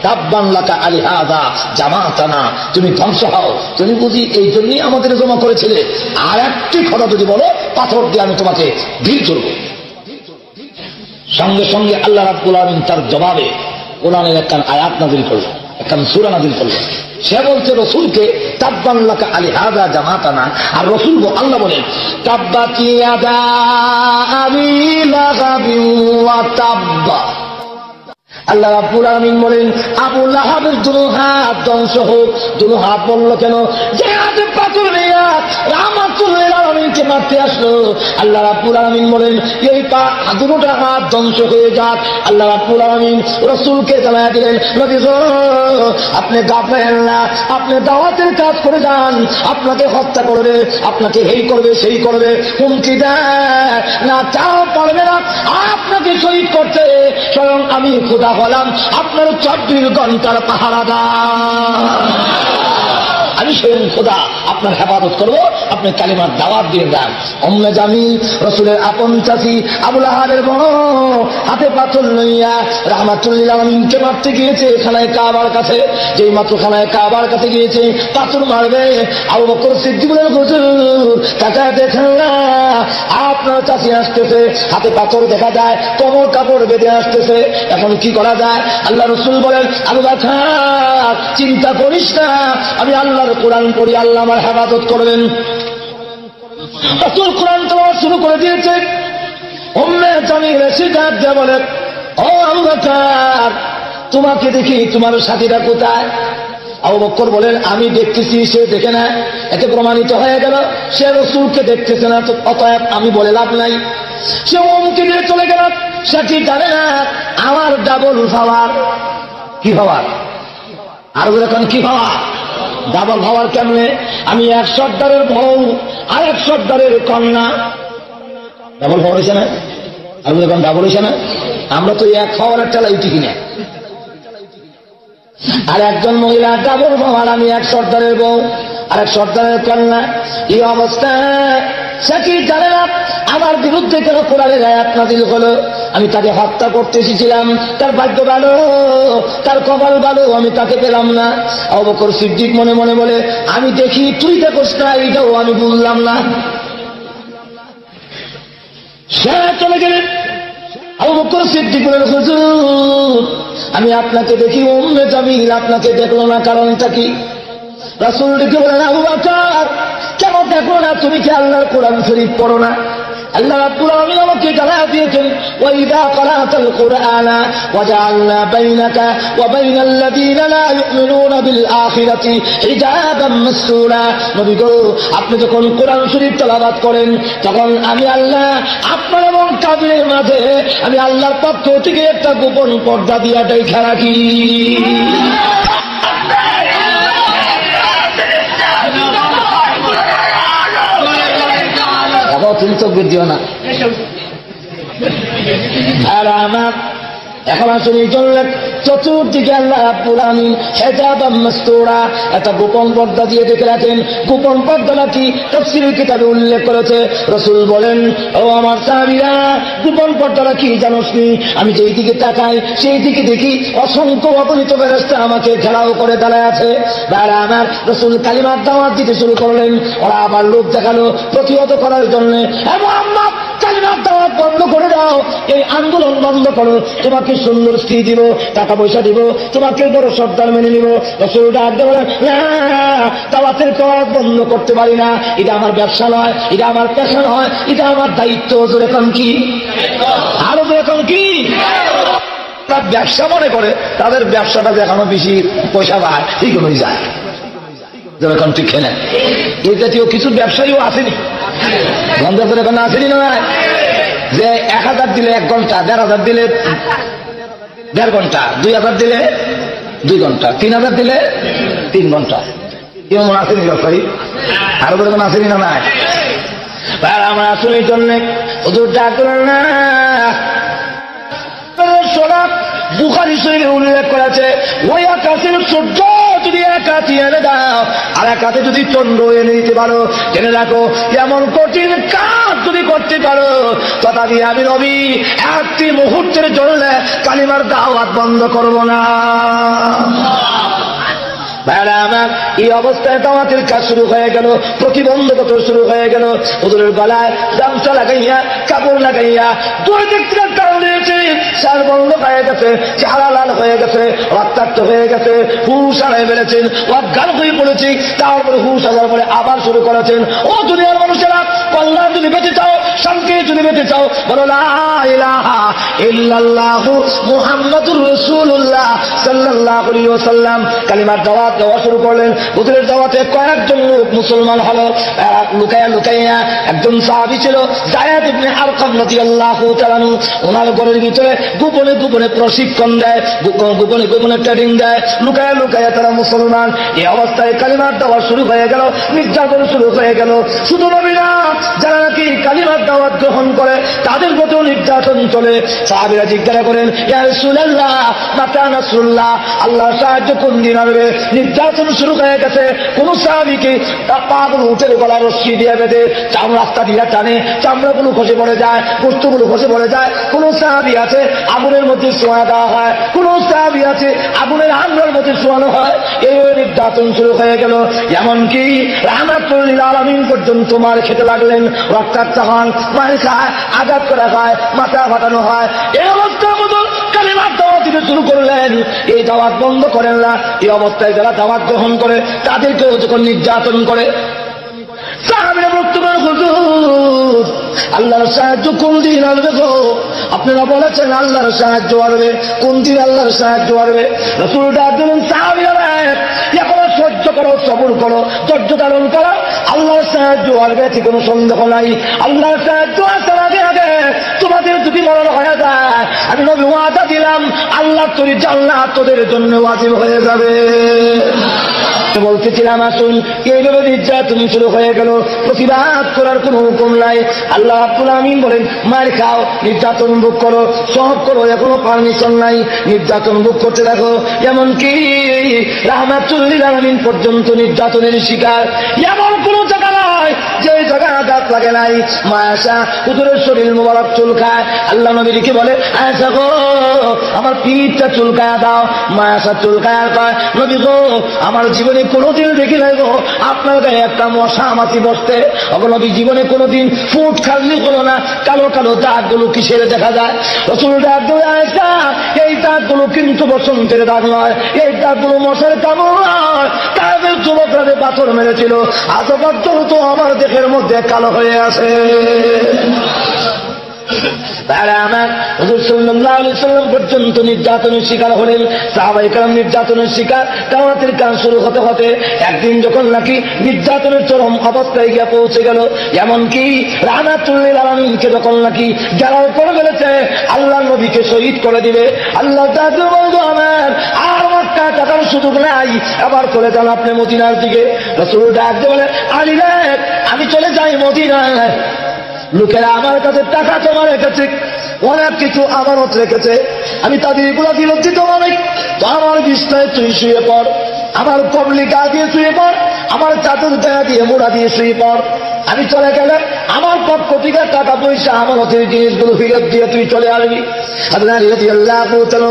তাব্বান লাকা আলি হাযা জামাতানা, তুমি ধ্বংস হও, তুমি বুঝি এই জন্যই আমাদের জমা করেছিলে? আর একটি কথা যদি বলো পাথর দিয়ে আমি তোমাকে ঢিল ছুড়ব। সঙ্গে সঙ্গে আল্লাহ রাব্বুল আলামিন তার জবাবে কোরআনের একখান আয়াত নাযিল করলেন, একখান সূরা নাযিল করলেন। সে বলছে রসুলকে তাব্বান লাকা আলি হাযা জামাতানা, আর রসুল আল্লাহ বলেন তাব্বাত ইয়াদা আবি লাহাবি ওয়া তাব্বা। আল্লাহ রাব্বুল আলামিন বলেন আবু লাহাবের দুনো হাত ধ্বংস হোক। দুনো হাত বলল কেন? যে হাতে পাথর নিয়ে রাহমাতুল লিল আলামিনকে মারতে আসলো। আল্লাহ রাব্বুল আলামিন বলেন এই দুটোটা হাত ধ্বংস হয়ে যাক। আল্লাহ রাব্বুল আলামিন রাসূলকে জানায়া দিলেন নবী গো আপনি ঘাবড়েন না, আপনি দাওয়াতের কাজ করে যান, আপনাকে হত্যা করবে, আপনাকে এই করবে সেই করবে, হুমকি দেয় না, চাও পারবে না আপনাকে শহীদ করতে। স্বয়ং আমি খোদা হলাম আপনার 24 ঘন্টার পাহারাদার। আমি স্বয়ং খোদা আপনার হেফাজত করবো, আপনি কালিমার দাওয়াত দিয়ে যান। উম্মে জামিল রাসূলের আপন চাচি আবু লাহাবের বড় হাতে পাথর লইয়া রাহমাতুল লিল আলামিনকে মারতে গিয়েছে খানায় কাবার কাছে। যেই মাত্র খানায় কাবার কাছে গিয়েছে পাথর মারবে, আবু বকর সিদ্দিক বলেন হুজুর তাকায় দেখেন না আপনার চাচি আসতেছে, হাতে পাথর দেখা যায়, কোমর কাপড় বেঁধে আসতেছে, এখন কি করা যায়? আল্লাহ রাসূল বলেন আবু বকর চিন্তা করিস না, আমি আল্লাহর কোরআন পড়ি, আল্লাহ আমার হেফাজত করবেন। রাসূল কোরআন তেলাওয়াত শুরু করে দিয়েছে। উম্মে জামিল এসে ডাক দিয়ে বলে ও আবু বকর তোমাকে দেখি, তোমার সাথীরা কোথায়? আবু বকর বলেন আমি দেখতেছি, সে দেখে না। এতে প্রমাণিত হয়ে গেল সে রাসূলকে দেখতেছে না, তো অতএব আমি বলে লাভ নাই। সে ওমকে দিয়ে চলে গেল। সে কি জানে না আমার ডাবল পাওয়ার? কি পাওয়ার? আর এখন কি পাওয়ার? ডাবল পাওয়ার কেমনে? আমি এক সর্দারের বউ আর এক সর্দারের কন্যা। ডাবল পাওয়ার হয়েছে না? আর এখন ডাবল হয়েছে না? আমরা তো এক পাওয়ারের টেলাই টিকি না। আর একজন মহিলা ডাবল পাওয়ার, আমি এক সর্দারের বউ আর এক সর্দারের কন্যা। এই অবস্থায় সে কি জানে না আমার বিরুদ্ধে কেন কোরআনের আয়াত নাযিল হলো? আমি তাকে হত্যা করতে এসেছিলাম, তার ভাগ্য ভালো, তার কপাল ভালো, আমি তাকে পেলাম না। আবু বকর সিদ্দিক মনে মনে বলে, আমি দেখি তুই দেখোস না, এইটাও আমি বুঝলাম না। সে চলে গেলেন। আবু বকর সিদ্দিক বলেন, হুজুর আমি আপনাকে দেখি, উম্মে জামিল আপনাকে দেখলো না, কারণটা কি? রাসূল ডেকে বলেন, আবু বকর কেন দেখো না? তুমি কি আল্লাহর কোরআন শরীফ পড়ো না? আল্লাহ রাব্বুল আলামিন আমাকে জানায়া দিয়েছেন, ওয়া ইযা ক্বারাতাল কুরআনা ওয়াজআলনা বাইনাকা ওয়া বাইনাল লাযীনা লা ইউমিনুনা বিল আখিরাতি হিজাবাম মাসতুরা। নবী গো, আপনি যখন কোরআন শরীফ তেলাওয়াত করেন, তখন আমি আল্লাহ আপনার এবং কাফিরের মাঝে আমি আল্লাহর পক্ষ থেকে একটা গোপন পর্দা দিয়া ঢাকা রাখি। তুমি তো বুঝিও না। আর আমার এখন আসলে চললেন চতুর্দিকে আল্লাহ রাব্বুল আলামিন হিজাবাম মাসতুরা, একটা গোপন পর্দা দিয়ে ডেকে রাখেন। গোপন পর্দাটা কি তাফসীরের কিতাবে উল্লেখ করেছে। রাসূল বলেন, ও আমার সাহাবীরা, গোপন পর্দাটা কি জানোস নি? আমি যেই দিকে তাকাই সেই দিকে দেখি অসংখ্য অগণিত ফেরেশতা আমাকে ঘেরাও করে দাঁড়ায় আছে। আর আমার রাসূল কালিমার দাওয়াত দিতে শুরু করলেন। ওরা আবার লোক দেখালো প্রতিহত করার জন্য, হে মুহাম্মদ কালিমার দাওয়াত বন্ধ করে দাও, এই আন্দোলন বন্ধ করো, তোমাকে সুন্দর স্ত্রী দিব, টাকা পয়সা দিব, তোমাকে বড় সর্দার মেনে নিব। রাসূল ডাক দিয়ে বলেন, না, দাওয়াতের কাজ বন্ধ করতে পারি না, এটা আমার ব্যবসা নয়, এটা আমার পেশা নয়, এটা আমার দায়িত্ব। যেরকম কি আরো যেরকম কি ব্যবসা মনে করে, তাদের ব্যবসাটা দেখানো বেশি পয়সা পায়, ঠিক হয়ে যায়। যেরকম ঠিক খেলেন এই জাতীয় কিছু ব্যবসায়ীও আসেনি, বন্ধ করে এখন আসেনি নয় যে 1000 দিলে 1 ঘন্টা, 1500 দিলে 1.5 ঘন্টা, 2000 দিলে 2 ঘন্টা, 3000 দিলে 3 ঘন্টা। কেমন আসেনি ব্যবসায়ী? আরো করে কোন আসেনি না? নাই। আমার আসলে জন্য হুজুর ডাক করেন না। বুখারী শরীফে উল্লেখ করেছে, ওই আকাশের সূর্য যদি এক হাতে এনে দাও আর এক হাতে যদি চন্দ্র এনে দিতে পারো, জেনে রাখো এমন কঠিন কাজ যদি করতে পারো, তথাপি আমি নবী একটি মুহূর্তের জন্য কালিমার দাওয়াত বন্ধ করব না। আমার এই অবস্থায় দাওয়াতের কাজ শুরু হয়ে গেল, প্রতিবন্ধকতা শুরু হয়ে গেল। হুজুরের গলায় গামছা লাগাইয়া, কাপড় লাগাইয়া, দুই দিক থেকে টান দিয়েছে, সার বন্ধ হয়ে গেছে, চেহারা লাল হয়ে গেছে, রক্তাক্ত হয়ে গেছে, হুশ হারিয়ে ফেলেছেন, অজ্ঞান হয়ে পড়েছি। তারপরে হুশ আসার পরে আবার শুরু করেছেন, ও দুনিয়ার মানুষেরা, কল্যাণ যদি বেঁচে চাও, শান্তি যদি বেঁচে চাও, বলো লা ইলাহা ইল্লাল্লাহু মুহাম্মাদুর রাসূলুল্লাহ সাল্লাল্লাহু আলাইহি ওয়াসাল্লাম। কালিমার দাওয়াত দেওয়া শুরু করলেন। হুজুরের দাওয়াতে কয়েকজন লোক মুসলমান হলো। লুকাইয়া লুকাইয়া একজন সাহাবী ছিল যায়েদ ইবনে আরকাম রাদিয়াল্লাহু তাআলা, ওনার ঘরের ভিতরে গোপনে গোপনে প্রশিক্ষণ দেয়, গোপনে গোপনে ট্রেনিং দেয়। লুকাইয়া লুকাইয়া তারা মুসলমান। এই অবস্থায় কালিমার দাওয়াত শুরু হয়ে গেল, নির্যাতন শুরু হয়ে গেল। শুধু নবী না, যারা নাকি কালিমার দাওয়াত গ্রহণ করে তাদের প্রতিও নির্যাতন চলে। সাহাবীরা জিজ্ঞাসা করেন, ইয়া রাসূলুল্লাহ মাতা নাসরুল্লাহ, আল্লাহর সাহায্য কোন দিন আসবে? নির্যাতন শুরু হয়ে গেছে। কোন সাহাবীকে পাগল উঠে গলা রশ্মি দিয়ে বেঁধে রাস্তা দিয়ে টানে, চামড়াগুলো খসে পড়ে যায়, বস্তুগুলো খসে পড়ে যায়। কোন সাহাবী আছে আগুনের মধ্যে শোয়া দেওয়া হয়, কোন সাহাবী আছে আগুনের আঙ্গার মধ্যে শোয়ানো হয়। এই নির্যাতন শুরু হয়ে গেল। এমনকি রাহমাতুল লিল আলামিন পর্যন্ত মার খেতে লাগলেন, রক্তাক্ত হন, মার খায়, আঘাত করা হয়, মাথা ফাটানো হয়। এই অবস্থার মতো কালিমার দাওয়াত দিতে শুরু করলেন। এই দাওয়াত বন্ধ করেন না। এই অবস্থায় যারা দাওয়াত গ্রহণ করে তাদেরকেও যখন নির্যাতন করে, সাহাবীরা বর্তমান হুজুর আল্লাহর সাহায্য কোন দিন আসবে গো? আপনারা বলেছেন আল্লাহর সাহায্য আসবে, কোন দিন আল্লাহর সাহায্য আসবে? রাসূল ডাক দিলেন, সাহাবীরা এখন সহ্য করো, সবর করো, ধৈর্য ধারণ করো, আল্লাহর সাহায্য আসবে, এতে কোনো সন্দেহ নাই। আল্লাহর সাহায্য আসার আগে আগে তোমাদের যদি মরণ হয়ে যায়, আমি নবী ওয়াদা দিলাম আল্লাহর তৈরি জান্নাত তোদের জন্য ওয়াজিব হয়ে যাবে। বলতেছিলাম আসুন, এইভাবে নির্যাতন শুরু হয়ে গেল। প্রতিবাদ করার কোন হুকুম নাই। আল্লাহ রাব্বুল আমিন বলেন, মার খাও, নির্যাতন ভোগ করো, সব করো, এখনো পারমিশন নাই, নির্যাতন ভোগ করতে থাকো। এমনকি রাহমাতুল লিল আলামিন পর্যন্ত নির্যাতনের শিকার। এমন কোন জায়গা নাই নয়, যে জায়গায় আঘাত লাগে নাই। মা আয়েশা হুজুরের শরীর মোবারক চুলকায়, আল্লাহ নবীকে বলে আয়েশা গো আমার পিঠটা চুলকায় দাও। মা আয়েশা চুলকায় আর কয় নবী গো আমার জীবনে কোনোদিন দেখি নাই গো আপনার গায়ে একটা মশা মাছি বসতে। ওগো নবী জীবনে কোনোদিন ফুট খালি হলো না, কালো কালো দাগগুলো কিসের দেখা যায়? রাসূল ডাক দিয়ে আয়েশা এই দাগগুলো কিন্তু বসন্তের দাগ নয়, এই দাগগুলো মশার কামড় নয়, তাদের যুবকরা পাথর মেরেছিল আজ পাথর তো আমার দেহের মধ্যে কালো হয়ে আছে। তারা আমার হুজুর সাল্লাল্লাহু আলাইহি সাল্লাম পর্যন্ত নির্যাতনের শিকার হলেন, সাহাবায়ে কেরাম নির্যাতনের শিকার। দাওয়াতের কাজ শুরু হতে হতে একদিন যখন নাকি নির্যাতনের চরম অবস্থায় গিয়ে পৌঁছে গেল, এমনকি রাহমাতুল লিল আলামিনকে যখন নাকি জালাল করে ফেলেছে, আল্লাহ নবীকে শহীদ করে দিবে, আল্লাহ তাআলা বলতো আমার আর মক্কা টাকার সুযোগ নাই, আবার চলে যান আপনি মদিনার দিকে। রাসূল ডাক দিয়ে বলে আলী রে আমি চলে যাই মদিনায়, লোকেরা আমার কাছে টাকা জমা রেখেছে, অনেক কিছু আমানত রেখেছে, আমি তাদের এগুলো ফেরত দিতে পারি। তো আমার বিছনায় তুই শুয়ে পড়, আমার কবলি গা দিয়ে শুয়ে পড়, আমার চাদর গায়ে দিয়ে মোড়া দিয়ে শুয়ে পড়, আমি চলে গেলে আমার পক্ষ থেকে টাকা পয়সা আমানতের জিনিসগুলো ফেরত দিয়ে তুই চলে আসবি।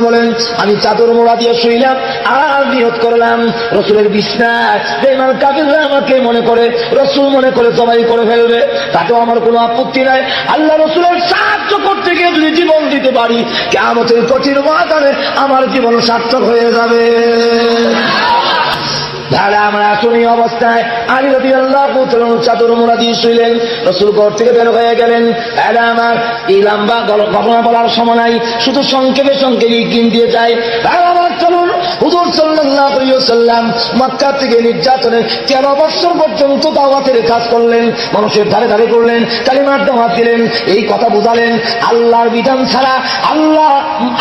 বলেন আমি চাদর মোড়া দিয়ে শুইলাম আর নিয়ত করলাম রসুলের বিছনায় বেঈমান কাফিররা আমাকে মনে করে রসুল মনে করে সবাই করে ফেলবে, তাতেও আমার কোনো আপত্তি নাই। আল্লাহ রসুলের সাহায্য করতে গিয়ে যদি জীবন দিতে পারি কিয়ামতের কঠিন ময়দানে আমার জীবন সার্থক হয়ে যাবে। তাহলে আমরা শুনি অবস্থায় আলী রাদিয়াল্লাহু তাআলা চাদর মোড়া দিয়ে শুইলেন, রাসূল ঘর থেকে বের হয়ে গেলেন। আমার এই লম্বা ঘটনা বলার সময় নাই, শুধু সংক্ষেপে সংক্ষেপে গিন দিয়ে যায়। আমার চলুন হুজুর সাল্লাল্লাহু আলাইহি ওয়াসাল্লাম মক্কা থেকে নির্যাতনের 13 বছর পর্যন্ত দাওয়াতের কাজ করলেন, মানুষের ধারে ধারে করলেন, কালিমার দাওয়াত দিলেন, এই কথা বুঝালেন আল্লাহর বিধান ছাড়া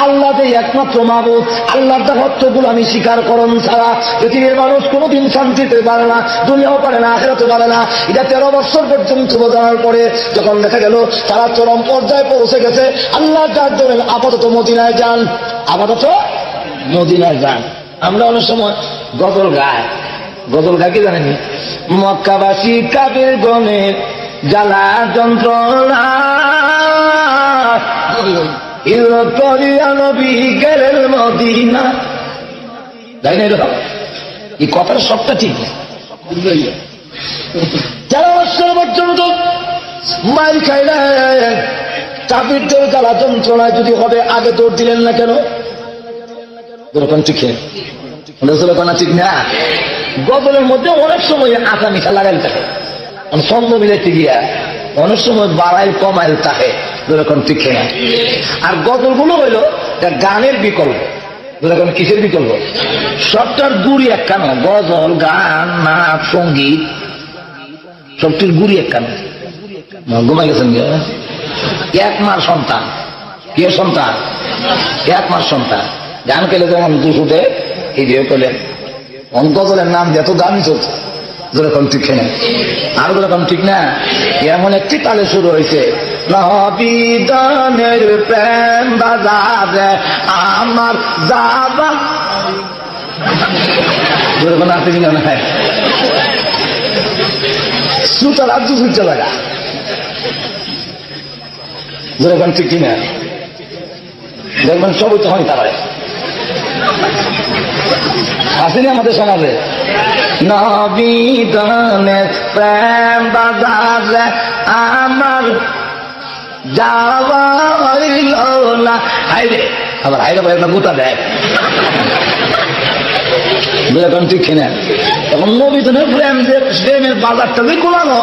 আল্লাহ যে একমাত্র মাবুদ, আল্লাহর দাওয়াত গোলামি স্বীকার করণ ছাড়া পৃথিবীর মানুষ কোনদিন শান্তিতে পারে না, দুনিয়াও পারে না, আখিরাতেও পারে না। এটা 13 বছর পর্যন্ত বোঝানোর পরে যখন দেখা গেল তারা চরম পর্যায়ে পৌঁছে গেছে, আল্লাহ ডাক দিলেন আপাতত মদিনায় যান, আপাতত মদিনায় যান। আমরা অনেক সময় গজল গায় কি জানেনি? মক্কাবাসী কাফির গণের জ্বালা যন্ত্রণা করিয়া নবী গেলেন মদিনা। তাই না? এরকম এই কথার সবটা ঠিক। 13 বছর পর্যন্ত মাইল খাইলেন, কাফিরদের জ্বালা যন্ত্রণায় যদি হবে আগে দৌড় দিলেন না কেন? ঠিক না? গজলের মধ্যে অনেক সময় আঁকা মিঠা লাগাইল থাকে, ছন্দ মিলাইতে গিয়া অনেক সময় বাড়াইল কমাইল থাকে, যেরকম ঠিক না। আর গজলগুলো হইল গানের বিকল্প, যেরকম কিসের বিকল্প? সবটার গুড়ি একখানা, গজল গান নাচ সঙ্গীত সবটির গুড়ি একখানা। ঘুমাই গেছেন এক মার সন্তান, কে সন্তান? এক মার সন্তান। গান খেলে যেমন দুশুতে এই দিয়ে পেলেন গজলের নাম দিয়ে এত দামি চলছে, যেরকম ঠিক না। আর যেরকম ঠিক না, এমন একটি তালে শুরু হয়েছে নবিদানের প্রেম বাজারে আমার যাবা, যেরকম আপনি কিনা না সুতার আর দু সূর্য লাগা, যেরকম ঠিক কিনা দেখবেন সবই তো হয় তারা আসেনি আমাদের সমাজে। নবিদানের প্রেম বাজারে আমার যাওয়া হইল না, হাইরে আবার হাইরে ভাই একটা গোটা দেয়, যেরকম ঠিক কিনা। এখন নবিদানের প্রেমের বাজারটা যে কোলানো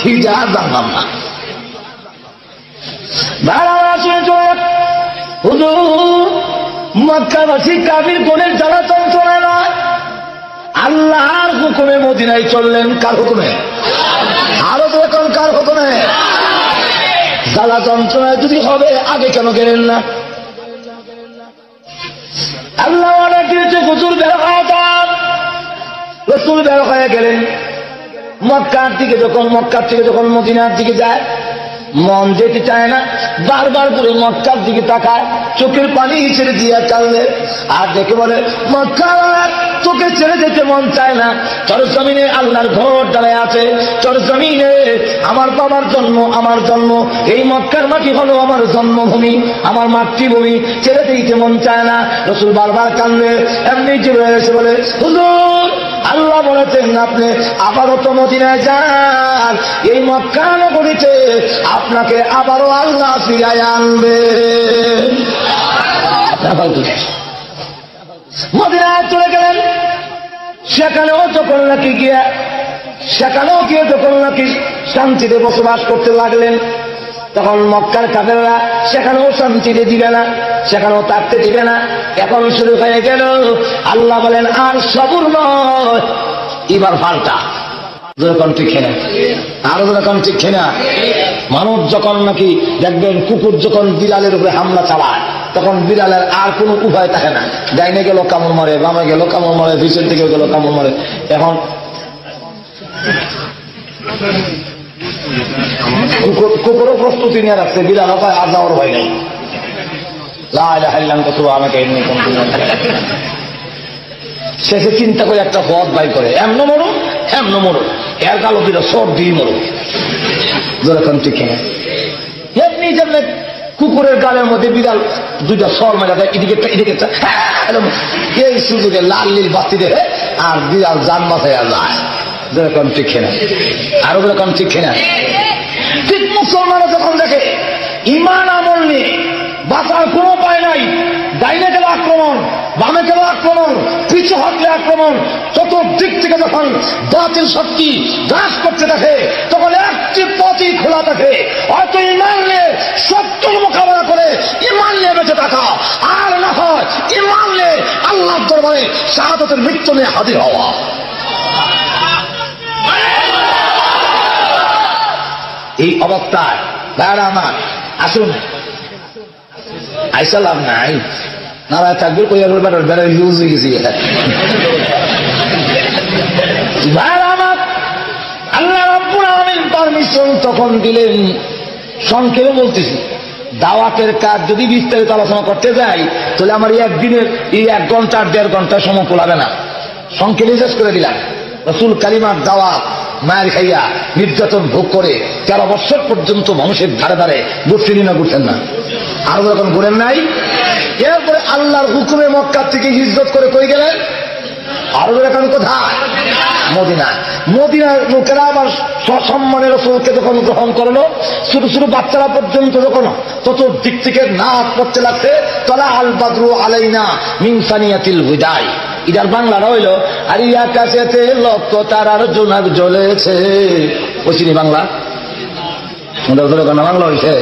ঠিক যা জানলাম না। হুজুর মক্কাবাসী কাফির কোনের জ্বালা যন্ত্রণা নয়, আল্লাহর হুকুমে মদিনায় চললেন। কার হুকুমে? আরো তো এখন কার হুকুমে? জ্বালা যন্ত্রণায় যদি হবে আগে কেন গেলেন না? আল্লাহ অনেক দিয়েছে হুজুর বের হয়ে যান, রসুল বের হয়ে গেলেন। মক্কার থেকে যখন মদিনার দিকে যায়, মন যেতে চায় না, বারবার করে মক্কার দিকে তাকায়, চোখের পানি ছেড়ে দিয়ে কাঁদে আর দেখে বলে মক্কা তোকে ছেড়ে যেতে মন চায় না। চরজমিনে আল্লাহর ঘর দাঁড়ায় আছে, চরজমিনে আমার বাবার জন্ম, আমার জন্ম, এই মক্কার মাটি হলো আমার জন্মভূমি, আমার মাতৃভূমি, ছেড়ে দিতে মন চায় না। রাসূল বারবার কাঁদে। এমনি জিবরাইল এসে বলে হুজুর আল্লাহ বলেছেন আপনি আবারও তো মদিনায় যান, এই মক্কা নগরীতে আপনাকে আবারও আল্লাহ ফিরায় আনবে। মদিনায় চলে গেলেন, সেখানেও যখন নাকি গিয়ে যখন নাকি শান্তিতে বসবাস করতে লাগলেন, তখন মক্কার কাফেররা সেখানেও শান্তিতে দিবে না, সেখানেও থাকতে দিবে না। এখন শুরু হয়ে গেল, আল্লাহ বলেন আর সবুর নয়, এবার পাল্টা। যেরকম ঠিক না, আরো যেরকম ঠিক না। মানুষ যখন নাকি দেখবেন কুকুর যখন বিড়ালের উপরে হামলা চালায়, তখন বিড়ালের আর কোনো উপায় থাকে না, ডাইনে গেল কামড় মারে, বামে গেল কামড় মারে, পিছন থেকে গেল কামড় মারে। এখন কুকুরও প্রস্তুতি নিয়ে রাখছে, বিড়াল আর যাওয়ার ভয় নেই। আমাকে শেষে চিন্তা করে একটা পথ বাই করে, এমন মরো এর কালো দুটো সব দিয়ে মরো। যেরকম ঠিক না, এমনি যেমন কুকুরের গালের মধ্যে বিড়াল দুইটা সর মেলা দেয়, এদিকে এই সুযোগে লাল নীল বাতি দেবে আর বিড়াল যান মাথায় যায়। যেরকম ঠিক না, আরো যেরকম ঠিক না। ঠিক মুসলমানরা যখন দেখে ইমান আমল নিয়ে বাঁচার কোনো উপায় নাই, ডাইনে গেলে আক্রমণ, বামে গেলে আক্রমণ, পিছু হাঁটলে আক্রমণ, চতুর্দিক থেকে যখন বাতিল শক্তি গ্রাস করতে থাকে, তখন একটি পথই খোলা থাকে, হয়তো ইমান নিয়ে শত্রুর মোকাবেলা করে ইমান নিয়ে বেঁচে থাকা, আর না হয় ইমান নিয়ে আল্লাহর দরবারে শাহাদাতের মৃত্যু নিয়ে হাজির হওয়া। এই অবস্থায় ভাইরা আমার আসুন, আইসা লাভ নাই, নারায় থাকবে বেড়া ইউজ হয়ে গেছি। ভাইরা আমার আল্লাহ রাব্বুল আলামিন পারমিশন তখন দিলেন। সংক্ষেপে বলতেছি, দাওয়াতের কাজ যদি বিস্তারিত আলোচনা করতে যাই তাহলে আমার একদিনের এই 1 ঘন্টা 1.5 ঘন্টা সময় কোলাবে না। সংক্ষেপে শেষ করে দিলাম। রাসূল কালিমার দাওয়াত মায়ের খাইয়া নির্যাতন ভোগ করে 13 বছর পর্যন্ত মানুষের ধারে ধারে ঘুরতেনি না, ঘুরতেন না, আরো যখন ঘুরেন নাই। এরপরে আল্লাহর হুকুমে মক্কা থেকে হিজরত করে কই গেলেন? আরো এখন কোথায়? মদিনায়। মদিনার লোকেরা আবার সম্মানের রাসূলকে যখন গ্রহণ করলো, ছোট ছোট বাচ্চারা পর্যন্ত যখন চতুর্দিক থেকে নাচ করতে লাগছে, তলা আল বাদরু আলাইনা মিন সানিয়াতিল বিদাই। এটার বাংলাটা হইল আর আকাশেতে লক্ষ তারার জোনাক জ্বলেছে। বুঝিনি বাংলা? বাংলা হয়েছে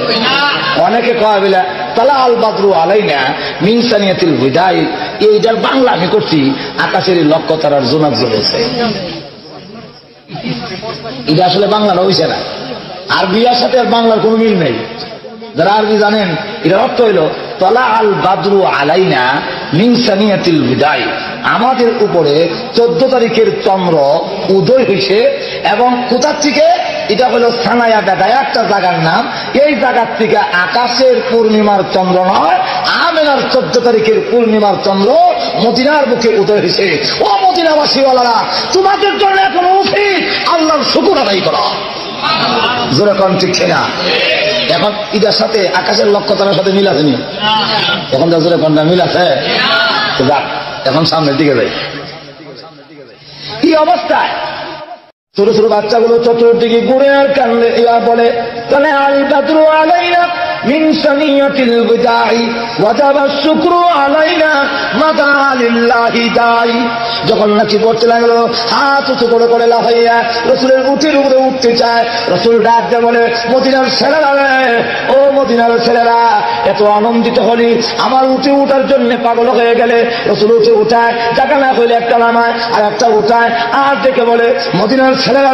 অনেকে কয় বলে তালা আল বাদরু আলাইনা মিন সানিয়াতিল বিদাই। এইটার বাংলা আমি করছি আকাশের লক্ষ তারার জোনাক জ্বলেছে। এটা আসলে বাংলাটা হয়েছে না, আরবিয়ার সাথে আর বাংলার কোনো মিল নেই। যারা আরবি জানেন এটার অর্থ হইল তলা আল বাদরু আলাইনা মিন সানিয়াতিল বিদাই, আমাদের উপরে 14 তারিখের চন্দ্র উদয় হয়েছে। এবং কোথার থেকে? এটা হলো সানায়া বেদায়া একটা জায়গার নাম। এই জায়গার থেকে আকাশের পূর্ণিমার চন্দ্র নয়, আমেনার 14 তারিখের পূর্ণিমার চন্দ্র মদিনার বুকে উদয় হয়েছে। ও মদিনাবাসীওয়ালারা, তোমাদের জন্য এখন উচিত আল্লাহর শুকর আদায় করা। যেরকম ঠিক না। এখন এটার সাথে আকাশের লক্ষ্য তারার সাথে মিল আছে নি? এখন তো যেরকম মিল আছে। এখন সামনের দিকে যাই। কি অবস্থায় ছোট ছোট বাচ্চাগুলো চতুর্দিকে ঘুরে আর কান্দে, বলে তাহলে আল বাদরু আলাইনা মিন সানিয়াতিল বিদাই ওয়াজাবা শুকরু আলাইনা মাদা লিল্লাহি দাই। যখন নাকি পড়তে লাগলো, হাত উঁচু করে করে লাফাইয়া রাসূলের উটের উপরে উঠতে চায়। রাসূল ডাক দিয়ে বলে, মদিনার ছেলেরা, ও মদিনার ছেলেরা, এত আনন্দিত হলি, আমার উঠে উঠার জন্য পাগল হয়ে গেলে। রাসূল উঠে উঠায়, টাকা না হইলে একটা নামায় আর একটা উঠায়, আর দেখে বলে, মদিনার ছেলেরা,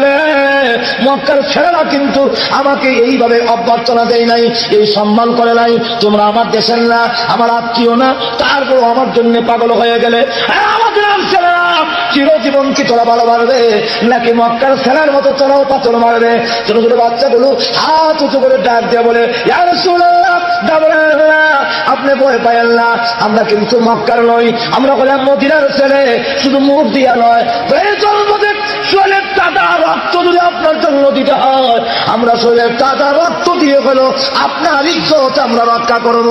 মক্কার ছেলেরা কিন্তু আমাকে এইভাবে অভ্যর্থনা দেয় নাই। এই সম্মান করে নাই, তোমরা আমার দেশের না, আমার আত্মীয় না, তারপর আমার জন্য পাগল হয়ে গেলে। আমাদের ছেলেরা চিরজীবন কি তোরা ভালো মারবে নাকি মক্কার ছেলের মতো তোরাও পাথর মারবে? ছোট ছোট বাচ্চাগুলো হাত উঁচু করে ডাক দিয়ে বলে, ইয়া রাসূলুল্লাহ, আপনি ভয় পাইয়েন না, আমরা কিন্তু মক্কার নই, আমরা হলাম মদিনার ছেলে। শুধু মুখ দিয়া নয়, শরীরের টাকা রক্ত যদি আপনার জন্য দিতে হয়, আমরা শরীরের টাকা রক্ত দিয়ে হলো আপনার ইজ্জত আমরা রক্ষা করব।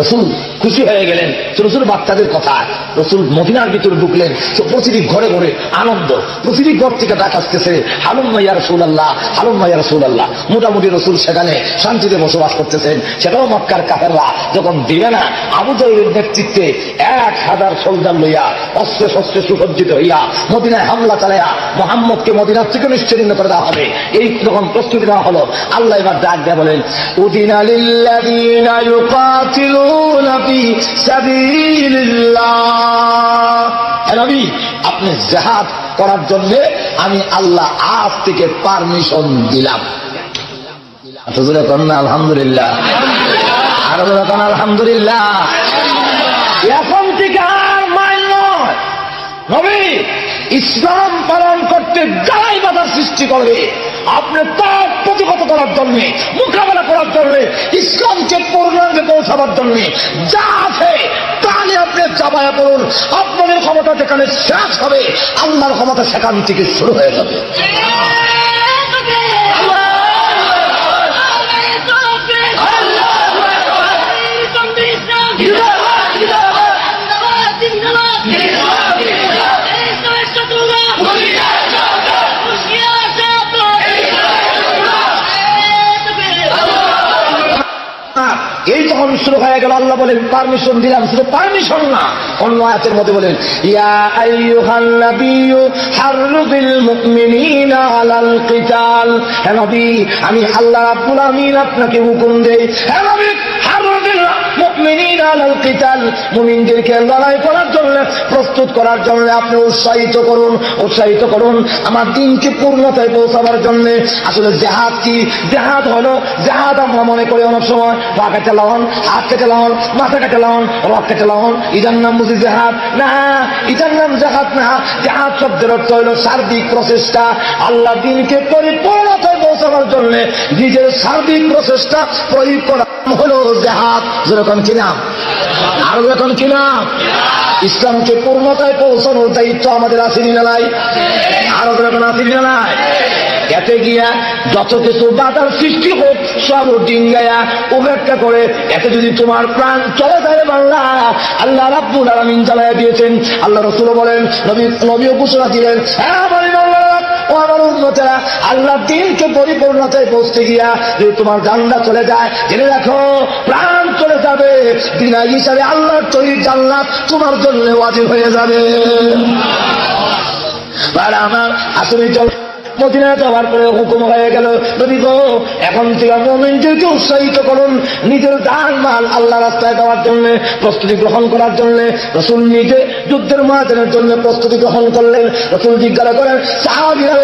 রসুল খুশি হয়ে গেলেন ছোট ছোট বাচ্চাদের কথা। রসুল মদিনার ভিতরে ঢুকলেন, প্রতিটি ঘরে ঘরে আনন্দ, প্রতিটি ঘর থেকে ডাক আসতেছে, হালুম্মা ইয়া রাসূলুল্লাহ, হালুম্মা ইয়া রাসূলুল্লাহ। মোটামুটি রসুল সেখানে শান্তিতে বসবাস করতেছেন। সেটাও মক্কার কাফেররা যখন দিবে না, আবু জাহলের নেতৃত্বে 1000 সোলজার লইয়া অস্ত্রে শস্ত্রে সুসজ্জিত হইয়া মদিনায় হামলা চালাইয়া মুহাম্মদকে মদিনার থেকে নিশ্চিহ্ন করে দেওয়া হবে, এই যখন প্রস্তুতি নেওয়া হলো, আল্লাহ এবার ডাক দেয়া বলেন, উদিনা লিল্লাযীনা ইউকাতিলুনা ফি সাবিলিল্লাহ। নবী, আপনি জিহাদ করার জন্য আমি আল্লাহ আজ থেকে পারমিশন দিলাম। আলহামদুলিল্লাহ, আরো বলেন আলহামদুলিল্লাহ। এখন থেকে আর মাইল নয়, নবী ইসলাম পালন করতে গায়ে বাধার সৃষ্টি করবে, আপনি তার প্রতিহত করার জন্য, মোকাবেলা করার জন্য, ইসলামকে পূর্ণাঙ্গে পৌঁছাবার জন্য যা আছে তাহলে আপনি চাপায়া পড়ুন। আপনাদের ক্ষমতা যেখানে শেষ হবে, আল্লাহর ক্ষমতা সেখান থেকে শুরু হয়ে যাবে। এই তখন শুরু হয়ে গেল। আল্লাহ বলেন পারমিশন দিলাম, শুধু পারমিশন না, অন্য আয়াতের মধ্যে বলেন, ইয়া আইয়ুহান নাবিয়্যু হাররিদিল মুমিনিনা আলাল কিতাল। হে নবী, আমি আল্লাহ রাব্বুল আমিন আপনাকে হুকুম দেই, হে নবী হাররিদিল মুমিনিনা আলাল কিতাল, মুমিনদেরকে লড়াই করার জন্য, প্রস্তুত করার জন্য আপনি উৎসাহিত করুন, উৎসাহিত করুন আমার দিনকে পূর্ণতায় পৌঁছাবার জন্য। আসলে জিহাদ কি? জিহাদ হলো, জিহাদ আমরা মনে করি অনেক সময় পা কেটে লাওন, হাত কেটে লাওন, মাথা কেটে লাওন, রক কেটে লাওন, ইটার নাম বুঝি জিহাদ না, ইটার নাম জিহাদ না। জিহাদ শব্দের অর্থ হলো সার্বিক প্রচেষ্টা, আল্লাহ দিনকে পরিপূর্ণতায় পৌঁছাবার জন্য নিজের সার্বিক প্রচেষ্টা প্রয়োগ করা হলো জিহাদ। যেরকম কি নাম, আরো যখন কি নাম, ইসলামকে পূর্ণতায় পৌঁছানোর দায়িত্ব আমাদের আছে না নাই? আরো যখন আছে না নাই? এতে গিয়া যত কিছু বাধার সৃষ্টি হোক সব ডিঙ্গায়া উপেক্ষা করে, এতে যদি তোমার প্রাণ চলে যায় বাংলা, আল্লাহ রাব্বুল আলামিন জ্বালায়া দিয়েছেন। আল্লাহ রাসূল বলেন, নবীও ঘোষণা দিলেন, হ্যাঁ বলেন ও আমার উম্মতেরা, আল্লাহ দিনকে পরিপূর্ণতায় পৌঁছতে গিয়া যদি তোমার জান্নাত চলে যায়, জেনে রাখো প্রাণ চলে যাবে, বিনা হিসাবে আল্লাহর তৈরি জান্নাত তোমার জন্য ওয়াজিব হয়ে যাবে। আর আমার আসলে চল মদিনা যাওয়ার পরে হুকুম হয়ে গেল, নবী গো এখন থেকে মুমিনদেরকে উৎসাহিত করুন নিজের জান মাল আল্লাহ রাস্তায় দেওয়ার জন্য, প্রস্তুতি গ্রহণ করার জন্য। রাসূল নিজে যুদ্ধের ময়দানের জন্য প্রস্তুতি গ্রহণ করলেন। রাসূল জিজ্ঞাসা করেন, সাহাবীরা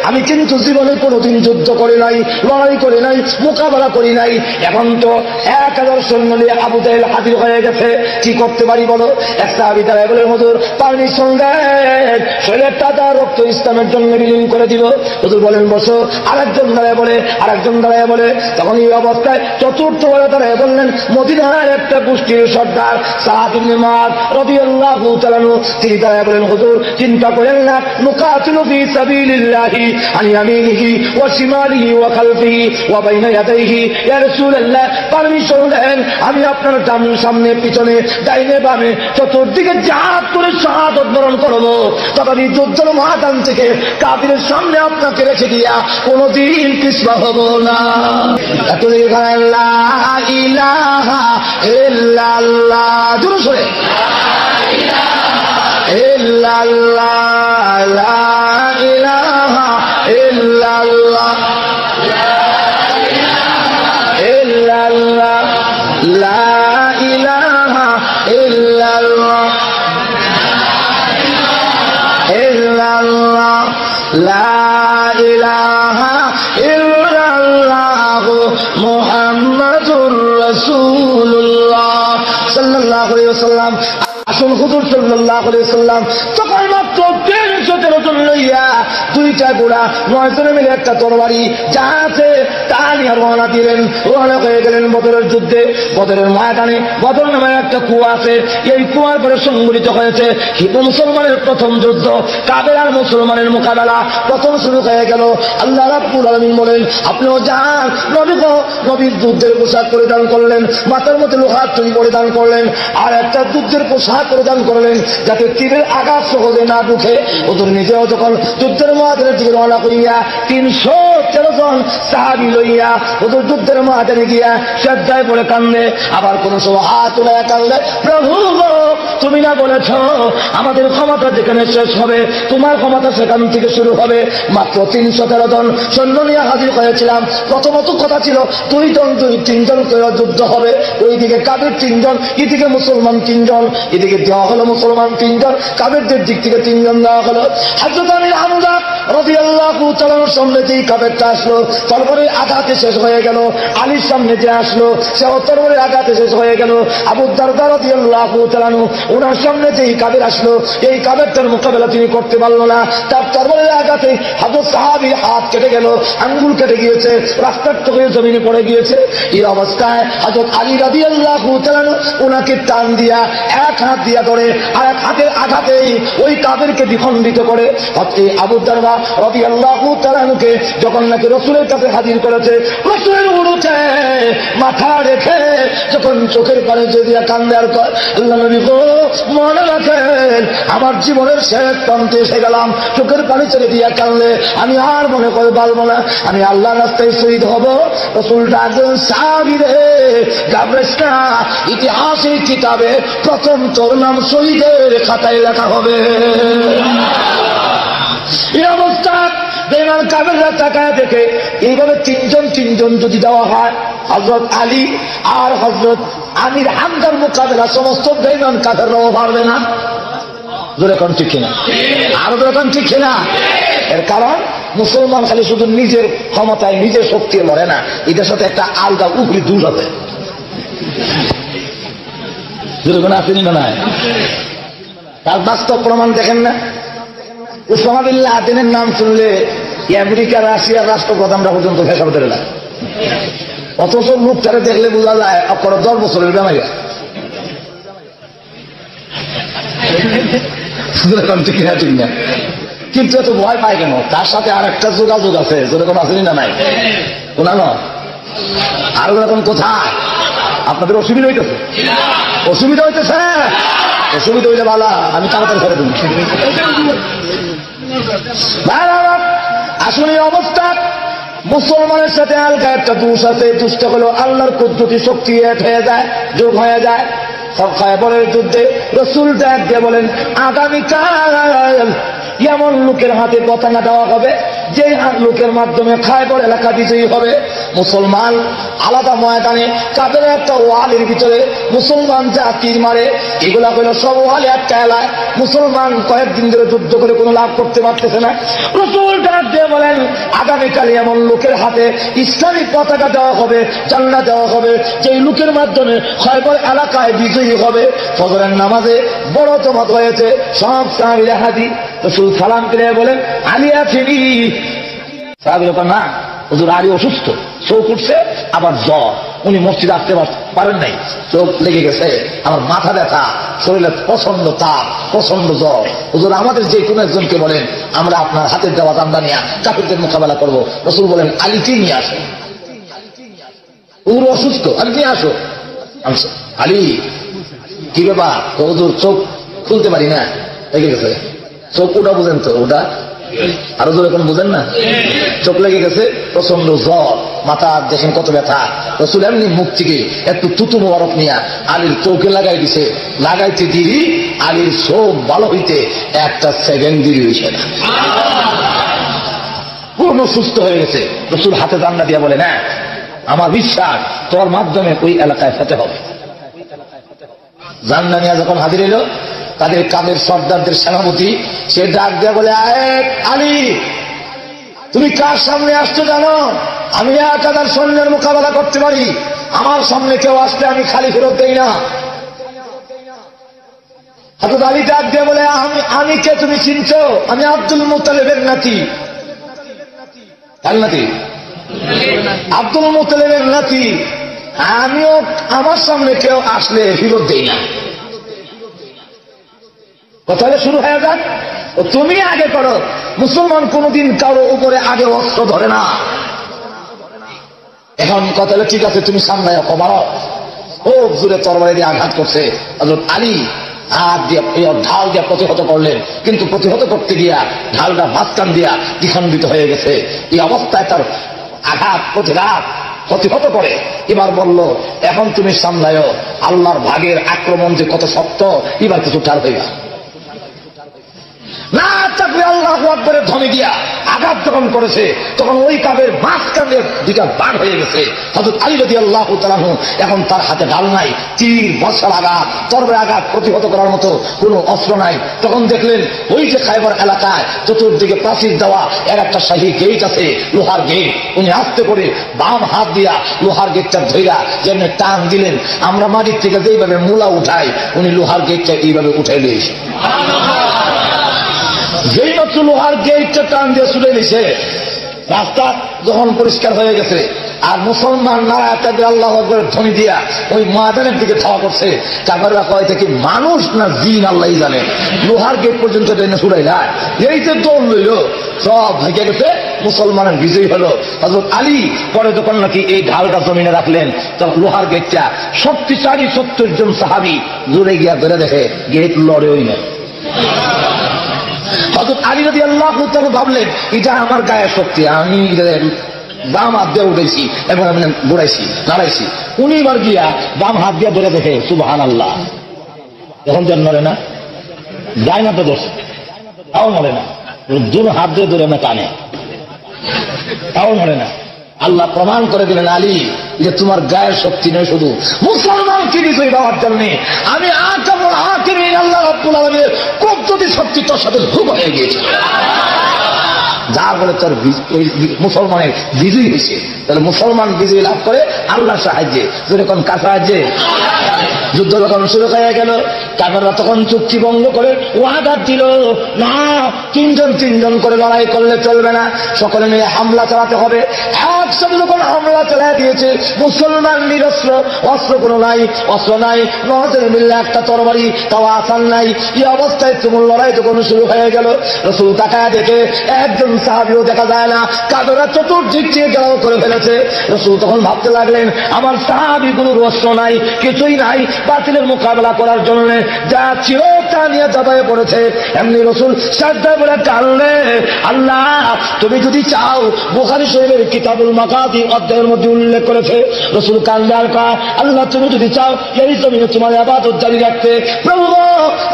আমি কিন্তু জীবনে কোনোদিন যুদ্ধ করি নাই, লড়াই করি নাই, মোকাবেলা করি নাই, এখন তো 1000 সৈন্য নিয়ে আবু জাহেল হাজির হয়ে গেছে, কি করতে পারি বলো? এক সাহাবী দাঁড়ায় বলে, হুজুর পারমিশন দেন, শরীরের টাকা রক্ত ইসলামের জন্য বিলীন করে দিল। হুজুর বলেন বসো। আরেকজন দাঁড়ায় বলে, আরেকজন দাঁড়ায় বলে, তখন এই অবস্থায় চতুর্থ বলে দাঁড়ায় বললেন মদিনার একটা গোষ্ঠীর সর্দার সাদ ইবনে মুআয রাদিয়াল্লাহু তাআলা আনহু, তিনি দাঁড়ায় বলেন, হুজুর চিন্তা করেন না, নুকাতিলু ফি সাবিলিল্লাহি আন ইয়ামিনিহি ওয়া শিমালিহি ওয়া খালফিহি ওয়া বাইনা ইয়াদাইহি, ইয়া রাসূলুল্লাহ পারমিশন দেন, আমি আপনার সামনে পিছনে ডাইনে বামে চতুর্দিকে জিহাদ করে শাহাদাত বরণ করব, তখন এই যুদ্ধের ময়দান থেকে কাফিরের সামনে আপনাকে রেখে দিয়া কোনদিন পিছপা হব না। লা ইলাহা ইল্লাল্লাহ, জোরে সরে ইল্লাল্লাহ, লা ইলাহা ইল্লাল্লাহ, ইল্লাল্লাহ, লা ইলাহা ইল্লাল্লাহ, ইল্লাল্লাহ, লা ইলাহা ইল্লাল্লাহ। মুহাম্মাদুর রাসূলুল্লাহ সাল্লাল্লাহু আলাইহি ওয়াসাল্লাম। আসুন হুজুর সাল্লাল্লাহু আলাইহি ওয়াসাল্লাম তখন মাত্র 313 জন লইয়া দুইটা ঘোড়া 9 জনে মিলে একটা তরবারি যা আছে তা নিয়ে রওনা দিলেন। রওনা হয়ে গেলেন বদরের যুদ্ধে। বদরের ময়দানে বদর নামে একটা কুয়া আছে, এই কুয়ার পরে সংঘটিত হয়েছে মুসলমানের প্রথম যুদ্ধ। কাফের আর মুসলমানের মোকাবেলা প্রথম শুরু হয়ে গেল। আল্লাহ রাব্বুল আলামিন বলেন, আপনিও যান, নবীর যুদ্ধের পোশাক পরিধান করলেন, মাথার মধ্যে লোহার টুপি পরিধান করলেন, আর একটা যুদ্ধের পোশাক পরিধান করলেন যাতে তীরের আঘাত সহজে না ঢুকে। ওদের নিজেও যখন যুদ্ধের ময়দানের দিকে রওনা করিয়া 313 জন সাহাবী লইয়া ওদের যুদ্ধের ময়দানে গিয়া শ্রদ্ধায় পড়ে কান্দে। আবার কোন সময় হাত তুলে কান্দে, প্রভু তুমি না বলেছ আমাদের ক্ষমতা যেখানে শেষ হবে তোমার ক্ষমতা সেখান থেকে শুরু হবে। মাত্র 313 জন সৈন্য নিয়ে হাজির হয়েছিলাম। প্রথমত কথা ছিল 2 জন 3 জন করে যুদ্ধ হবে। ওইদিকে কাফের 3 জন, এদিকে মুসলমান 3 জন। এদিকে দেওয়া হলো মুসলমান 3 জন, কাফেরদের দিক থেকে 3 জন দেওয়া হলো। হযরত আমির হামজা রাদিয়াল্লাহু তাআলার সামনে যেই কাফেরটা আসলো তরবারির আঘাতে শেষ হয়ে গেল। আলীর সামনে যে আসলো সেও তরবারির আঘাতে শেষ হয়ে গেল। আবু দারদা রাদিয়াল্লাহু তাআলা ওনার সামনে যেই কাফের আসলো এই কাফেরটার মোকাবেলা তিনি করতে পারলো না। তার তরবারির আঘাতে হযরত সাহাবীর হাত কেটে গেল, আঙ্গুল কেটে গিয়েছে, রাস্তার থেকে জমিনে পড়ে গিয়েছে। এই অবস্থায় হযরত আলী রাদিয়াল্লাহু তাআলা ওনাকে টান দিয়া এক হাত দিয়া ধরে আর এক হাতের আঘাতে ওই কাফেরকে দ্বিখণ্ডিত করে আবু দারদা রাদিয়াল্লাহু তাআলাকে যখন নাকি রাসূলের কাছে হাজির করেছে, রাসূলের উরুতে মাথা রেখে যখন চোখের পানি দিয়ে কান্দে আর কয়, আল্লাহ নবী গো মনে রাখেন আমার জীবনের শেষ প্রান্তে এসে গেলাম, চোখের পানি ছেড়ে দিয়া কান্দলে আমি আর মনে করে পারবো না, আমি আল্লাহর রাস্তায় শহীদ হব। রাসূলটা একজন সাহাবী রে, ঘাবড়িস না, ইতিহাসের কিতাবে প্রথম তোর নাম শহীদের খাতায় লেখা হবে। এই অবস্থা বেঈমান কাফেররা তাকায় দেখে এইভাবে 3 জন যদি দেওয়া হয় হযরত আলী আর হযরত আমির হামজার মোকাবেলা সমস্ত বেঈমান কাফেররাও পারবে না। জোরে কোন ঠিক কিনা? আরো জোরে কোন ঠিক কিনা? এর কারণ মুসলমান খালি শুধু নিজের ক্ষমতায় নিজের শক্তি মরে না, এদের সাথে একটা আলগা উপরি দূর আছে। জোরে কোন আসেনি না নাই? তার বাস্তব প্রমাণ দেখেন না? উসামা বিন লাদেনের নাম শুনলে আমেরিকা রাশিয়ার রাষ্ট্রপ্রধানরা পর্যন্ত ফেসা ধরে না, অথচ লোকটারে দেখলে বোঝা যায় আপনার 10 বছরের বেমাইয়া। ঠিক না? কিন্তু এত ভয় পায় কেন? তার সাথে আর একটা যোগাযোগ আছে, যেরকম আসেনি না নাই? শোনান আর এরকম কোথায় আপনাদের অসুবিধা হইতেছে? অসুবিধা হইতেছে? অসুবিধা হইলে ভালো, আমি তাড়াতাড়ি করে দেব। আসলে অবস্থা মুসলমানের সাথে আলগা একটা দোষ আছে। দোষটা হলো আল্লাহর কুদরতি শক্তি এক হয়ে যায়, যোগ হয়ে যায়। খায়বরের যুদ্ধে রাসূল ডাক দিয়ে বলেন, আগামীকাল এমন লোকের হাতে পতাকা দেওয়া হবে যে লোকের মাধ্যমে খায়বর এলাকা বিজয়ী হবে। মুসলমান আলাদা ময়দানে কাফের একটা ওয়ালের ভিতরে মুসলমান যা তীর মারে এগুলা হলো সব ওয়ালে একটা এলাকায়। মুসলমান কয়েকদিন ধরে যুদ্ধ করে কোনো লাভ করতে পারতেছে না। রাসূল ডাক দিয়ে বলেন, আগামীকাল এমন লোকের হাতে ইসলামিক পতাকা দেওয়া হবে, জান্নাত দেওয়া হবে, যেই লোকের মাধ্যমে খায়বর এলাকায় বিজয়ী হবে। ফজরের নামাজে বড় জমাত হয়েছে, সব সাহাবীরা হাজির। রাসূল সালাম ফিরে বলেন, আলী আছেনি? সাহাবীরা না, হুজুর আলী অসুস্থ, চোখ উঠছে আবার জ্বর, উনি মসজিদে আসতে পারেন নাই, চোখ লেগে গেছে, আমার মাথা ব্যথা, শরীরে প্রচন্ড তাপ, প্রচন্ড জ্বর। হুজুর আমাদের যে কোনো একজনকে বলেন, আমরা আপনার হাতের দেওয়া জান্দা নিয়ে কাফেরদের মোকাবেলা করবো। রাসূল বলেন, আলীকেই নিয়ে আসো। হুজুর অসুস্থ, আলী নিয়ে আসো। আলী কি ব্যাপার? হুজুর চোখ খুলতে পারি না, লেগে গেছে। চোখ ওটা বুঝেন তো? ওটা আরো জোরে কোন বুঝেন না? চোখ লেগে গেছে, প্রচন্ড জ্বর, মাথা দেখেন কত ব্যথা। রাসূল এমনি মুখ থেকে একটু তুতু মোবারক নিয়ে আলীর চোখে লাগাই দিছে। লাগাইতে দিই আলীর চোখ ভালো হইতে 1 সেকেন্ড দেরি হয়েছে না, পূর্ণ সুস্থ হয়ে গেছে। রাসূল হাতে জান্নাত দিয়া বলে, না আমার বিশ্বাস তোর মাধ্যমে ওই এলাকায় ফেতে হবে। জান্নাত নিয়ে যখন হাজির এলো, তাদের কাদের সর্দারদের সেনাপতি সে ডাক দেয়া বলে, আলী তুমি কার সামনে আসছো জানো? আমি 1000 সৈন্যের মোকাবেলা করতে পারি, আমার সামনে কেউ আসলে আমি খালি ফেরত দেই না। হযরত আলী ডাক দিয়ে বলে, আমি কে তুমি চিনছো? আমি আব্দুল মুত্তালিবের নাতি। কার নাতি? আব্দুল মুত্তালিবের নাতি। আমিও আমার সামনে কেউ আসলে ফেরত দেই না। কথা শুরু হয়ে যাক, তুমি আগে করো। মুসলমান কোনদিন কারো উপরে আগে অস্ত্র ধরে না। এখন কথা হলো, ঠিক আছে তুমি সামনে মারো। ও জোরে তরবারি দিয়ে আঘাত করছে। হযরত আলী হাত দিয়ে ঢাল দিয়ে প্রতিহত করলেন, কিন্তু প্রতিহত করতে গিয়া ঢালটা মাঝখান দিয়া দ্বিখণ্ডিত হয়ে গেছে। এই অবস্থায় তার আঘাত প্রতিহত করে এবার বলল, এখন তুমি সামলায়, আল্লাহর ভাগের আক্রমণ যে কত শক্ত, এবার কিছু ঠার হইবা না। চাকরি আল্লাহু আকবারের ধ্বনি দিয়া আঘাত যখন করেছে, তখন ওই কাবের মাঝখানে দুইটা বাঘ হয়ে গেছে। হযরত আলী রাদিয়াল্লাহু তাআলা এখন তার হাতে ঢাল নাই, তীর, বর্ষার আঘাত, তরবারির আঘাত প্রতিহত করার মতো কোনো অস্ত্র নাই। তখন দেখলেন ওই যে খায়বার এলাকায় চতুর্দিকে প্রাচীর দেওয়া একটা শাহী গেট আছে, লোহার গেট। উনি আস্তে করে বাম হাত দিয়া লোহার গেটটা ধইরা যেমনি টান দিলেন, আমরা মাটির থেকে যেইভাবে মূলা উঠাই, উনি লোহার গেটটা এইভাবে উঠাই দিয়েছে। যেই মাত্র লোহার গেটটা টান দিয়ে ছুটে দিছে, রাস্তা যখন পরিষ্কার হয়ে গেছে, আর মুসলমান নারায় তাদের আল্লাহ আকবারের ধ্বনি দিয়া ওই ময়দানের দিকে ধাওয়া করছে। কাফেররা কয় থেকে মানুষ না জিন আল্লাহই জানে, লোহার গেট পর্যন্ত টেনে ছুড়াই যায়। এই যে দৌড় লইল, সব ভেঙে গেছে, মুসলমানের বিজয়ী হলো। হযরত আলী পরে যখন নাকি এই ঢালটা জমিনে রাখলেন, তখন লোহার গেটটা শক্তিশালী 70 জন সাহাবী জুড়ে গিয়া ধরে দেখে গেট লড়েই না। হযরত আলী রাদিয়াল্লাহু তাআলা ভাবলেন, এটা আমার গায়ের শক্তি, আমি বাম হাত দিয়ে উঠেছি এবং আমি ঘুরাইছি, নাড়াইছি। উনি এবার গিয়া বাম হাত দিয়ে ধরে দেখে সুবহানাল্লাহ, এখন যেন নড়ে না, যায় না তো দোষ, তাও নড়ে না। দুটো হাত দিয়ে ধরে না টানে, তাও নড়ে না। আল্লাহ প্রমাণ করে দিলেন, আলী যে তোমার গায়ের শক্তি নয়, শুধু মুসলমানকে বিজয়ী পাওয়ার জন্য আমি আল্লাহ রাব্বুল আলামিনের কুদরতি শক্তি তোর সাথে যোগ হয়ে গিয়েছে, যার বলে তোর মুসলমানের বিজয়ী হয়েছে। তাহলে মুসলমান বিজয়ী লাভ করে আল্লাহর সাহায্যে, যেরকম কার সাহায্যে। যুদ্ধ যখন শুরু হয়ে গেল, কাফেররা তখন চুক্তি ভঙ্গ করে ওয়াদা দিল, না 3 করে লড়াই করলে চলবে না, সকলে মিলে হামলা চালাতে হবে। একসাথে যখন হামলা চালিয়ে দিয়েছে, মুসলমান নিরস্ত্র, অস্ত্র কোনো নাই, অস্ত্র নাই, নজরে মিললে একটা তরবারি, তাও আসান নাই। এই অবস্থায় তুমুল লড়াই যখন শুরু হয়ে গেল, রাসূল তাকায় দেখে একজন সাহাবীও দেখা যায় না, কাফেররা চতুর্দিক থেকে ঘেরাও করে ফেলেছে। রাসূল তখন ভাবতে লাগলেন, আমার সাহাবীগুলোর অস্ত্র নাই, কিছুই নাই বাতিলের মোকাবেলা করার জন্য, যা ছিল তা নিয়ে দাবায় পড়েছে। এমনি রাসূল সাজদায় বলে কাঁদলে, আল্লাহ তুমি যদি চাও, বুখারী শরীফের কিতাবুল মাগাজি অধ্যায়ের মধ্যে উল্লেখ করেছে, রাসূল কাঁদলে আর কয়, আল্লাহ তুমি যদি চাও এই জমিনে তোমার ইবাদত জারি রাখতে, প্রভু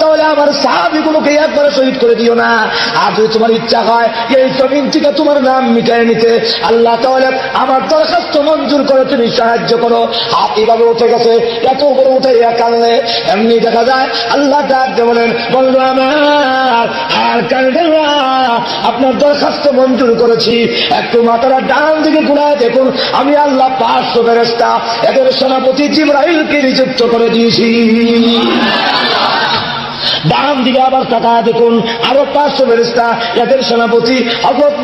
তাহলে আমার সাহাবীগুলোকে একবারে শহীদ করে দিও না। আর যদি তোমার ইচ্ছা হয় এই জমিন থেকে তোমার নাম মিটাই নিতে, আল্লাহ তাহলে আমার দরখাস্ত মঞ্জুর করে তুমি সাহায্য করো। হাত এভাবে উঠে গেছে, এত উপরে উঠে কাঁদলে। এমনি দেখা যায় আল্লাহ ডাকতে বলেন, বন্ধু আমার আর কাঁদবেন না, আপনার দরখাস্ত মঞ্জুর করেছি। একটু মাথাটা ডান দিকে ঘুরায় দেখুন, আমি আল্লাহ 500 ফেরেশতা এদের সেনাপতি জিবরাইলকে নিযুক্ত করে দিয়েছি। ডান দিকে আবার তাকায় দেখুন, আরো 500 ফেরেশতা এদের সেনাপতি হযরত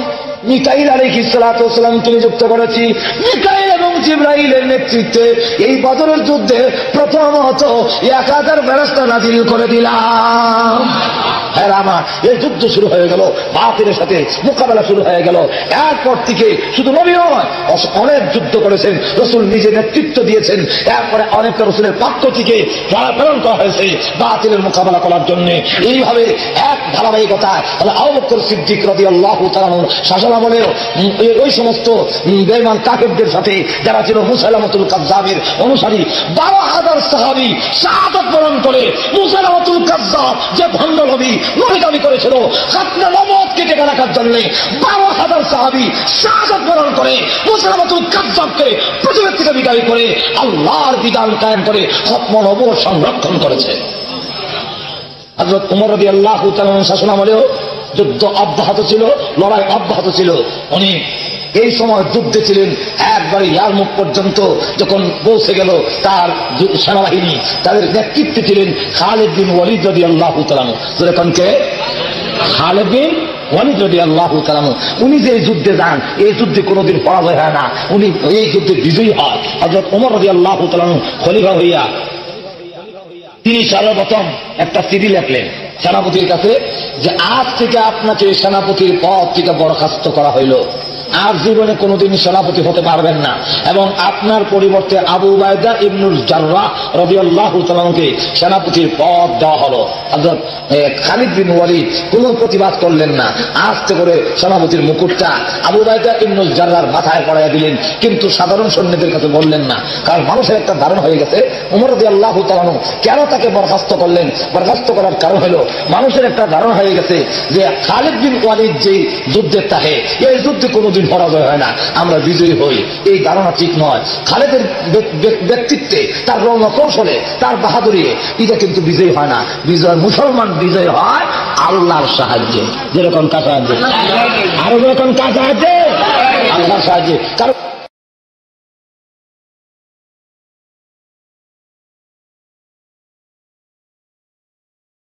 মিকাইল আলাইহিস সালাতু ওয়াস সালামকে নিযুক্ত করেছি। মিকাইল এবং জিবরাইলের নেতৃত্বে এই বদরের যুদ্ধে প্রথমত 1000 ফেরেশতা নাযিল করে দিলাম। হ্যাঁ আমার এই যুদ্ধ শুরু হয়ে গেল, বাতিলের সাথে মোকাবেলা শুরু হয়ে গেল। এরপর থেকে শুধু নবী নয়, অনেক যুদ্ধ করেছেন, রাসূল নিজে নেতৃত্ব দিয়েছেন। এরপরে অনেকটা রাসূলের পক্ষ থেকে প্রেরণ করা হয়েছে বাতিলের মোকাবেলা করার জন্য। এইভাবে এক ধারাবাহিকতা আবু বকর সিদ্দিক রাদিয়াল্লাহু তাআলা শাসনামলেও ওই সমস্ত বেঈমান কাফেরদের সাথে যারা ছিল মুসাইলামাতুল কাযযাবের অনুসারী 12,000 সাহাবী শাহাদাত বরণ করে, মুসাইলামাতুল কাযযাব যে ভণ্ড নবী নবী করেছিল খাতনা নবুয়তকে টিকে রাখার জন্য, 12,000 সাহাবী শাহাদাত বরণ করে মুসাইলামাতুল কাযযাবকে পৃথিবী থেকে বিদায় করে আল্লাহর বিধান কায়েম করে খাতনা নবুয়ত সংরক্ষণ করেছে। হযরত ওমর রাদিয়াল্লাহু তাআলা শাসনামলেও যুদ্ধ অব্যাহত ছিল, লড়াই অব্যাহত ছিল। উনি এই সময় যুদ্ধে ছিলেন একবারে ইয়ারমুক পর্যন্ত যখন পৌঁছে গেল তার সেনাবাহিনী, তাদের নেতৃত্বে ছিলেন খালিদ বিন ওয়ালিদ রাদিয়াল্লাহু তাআলা আনহু। যখন কে খালিদ বিন ওয়ালিদ রাদিয়াল্লাহু তাআলা আনহু, উনি যে যুদ্ধে যান এই যুদ্ধে কোনোদিন পরাজয় হয় না, উনি এই যুদ্ধে বিজয়ী হয়। হযরত ওমর রাদিয়াল্লাহু তাআলা আনহু খলিফা হইয়া তিনি সর্বপ্রথম একটা চিঠি লিখলেন সেনাপতির কাছে যে আজ থেকে আপনাকে সেনাপতির পদ থেকে বরখাস্ত করা হইল, আর জীবনে কোনোদিন সেনাপতি হতে পারবেন না, এবং আপনার পরিবর্তে আবু উবাইদা ইবনুল জাররাহ রাদিয়াল্লাহু তাআলা আনহুকে সেনাপতির পদ দেওয়া হলো। হযরত খালিদ বিন ওয়ালিদ কোনো প্রতিবাদ করলেন না, আস্তে করে সেনাপতির মুকুটটা আবু উবাইদা ইবনুল জাররাহর মাথায় পড়াইয়া দিলেন, কিন্তু সাধারণ সৈন্যদের কাছে বললেন না, কারণ মানুষের একটা ধারণা হয়ে গেছে ওমর রাদিয়াল্লাহু তাআলা আনহু কেন তাকে বরখাস্ত করলেন। বরখাস্ত করার কারণ হলো মানুষের একটা ধারণা হয়ে গেছে যে খালিদ বিন ওয়ালিদ যে যুদ্ধের তাহে এই যুদ্ধে কোনোদিন পরাজয় হয় না, আমরা বিজয়ী হই। এই ধারণা ঠিক নয়। খালেদের ব্যক্তিত্বে, তার রণকৌশলে, তার বাহাদুরি, এটা কিন্তু বিজয়ী হয় না। বিজয় মুসলমান বিজয় হয় আল্লাহর সাহায্যে। যেরকম কার সাহায্যে, আরো যেরকম কার সাহায্যে, আল্লাহর সাহায্যে। কারণ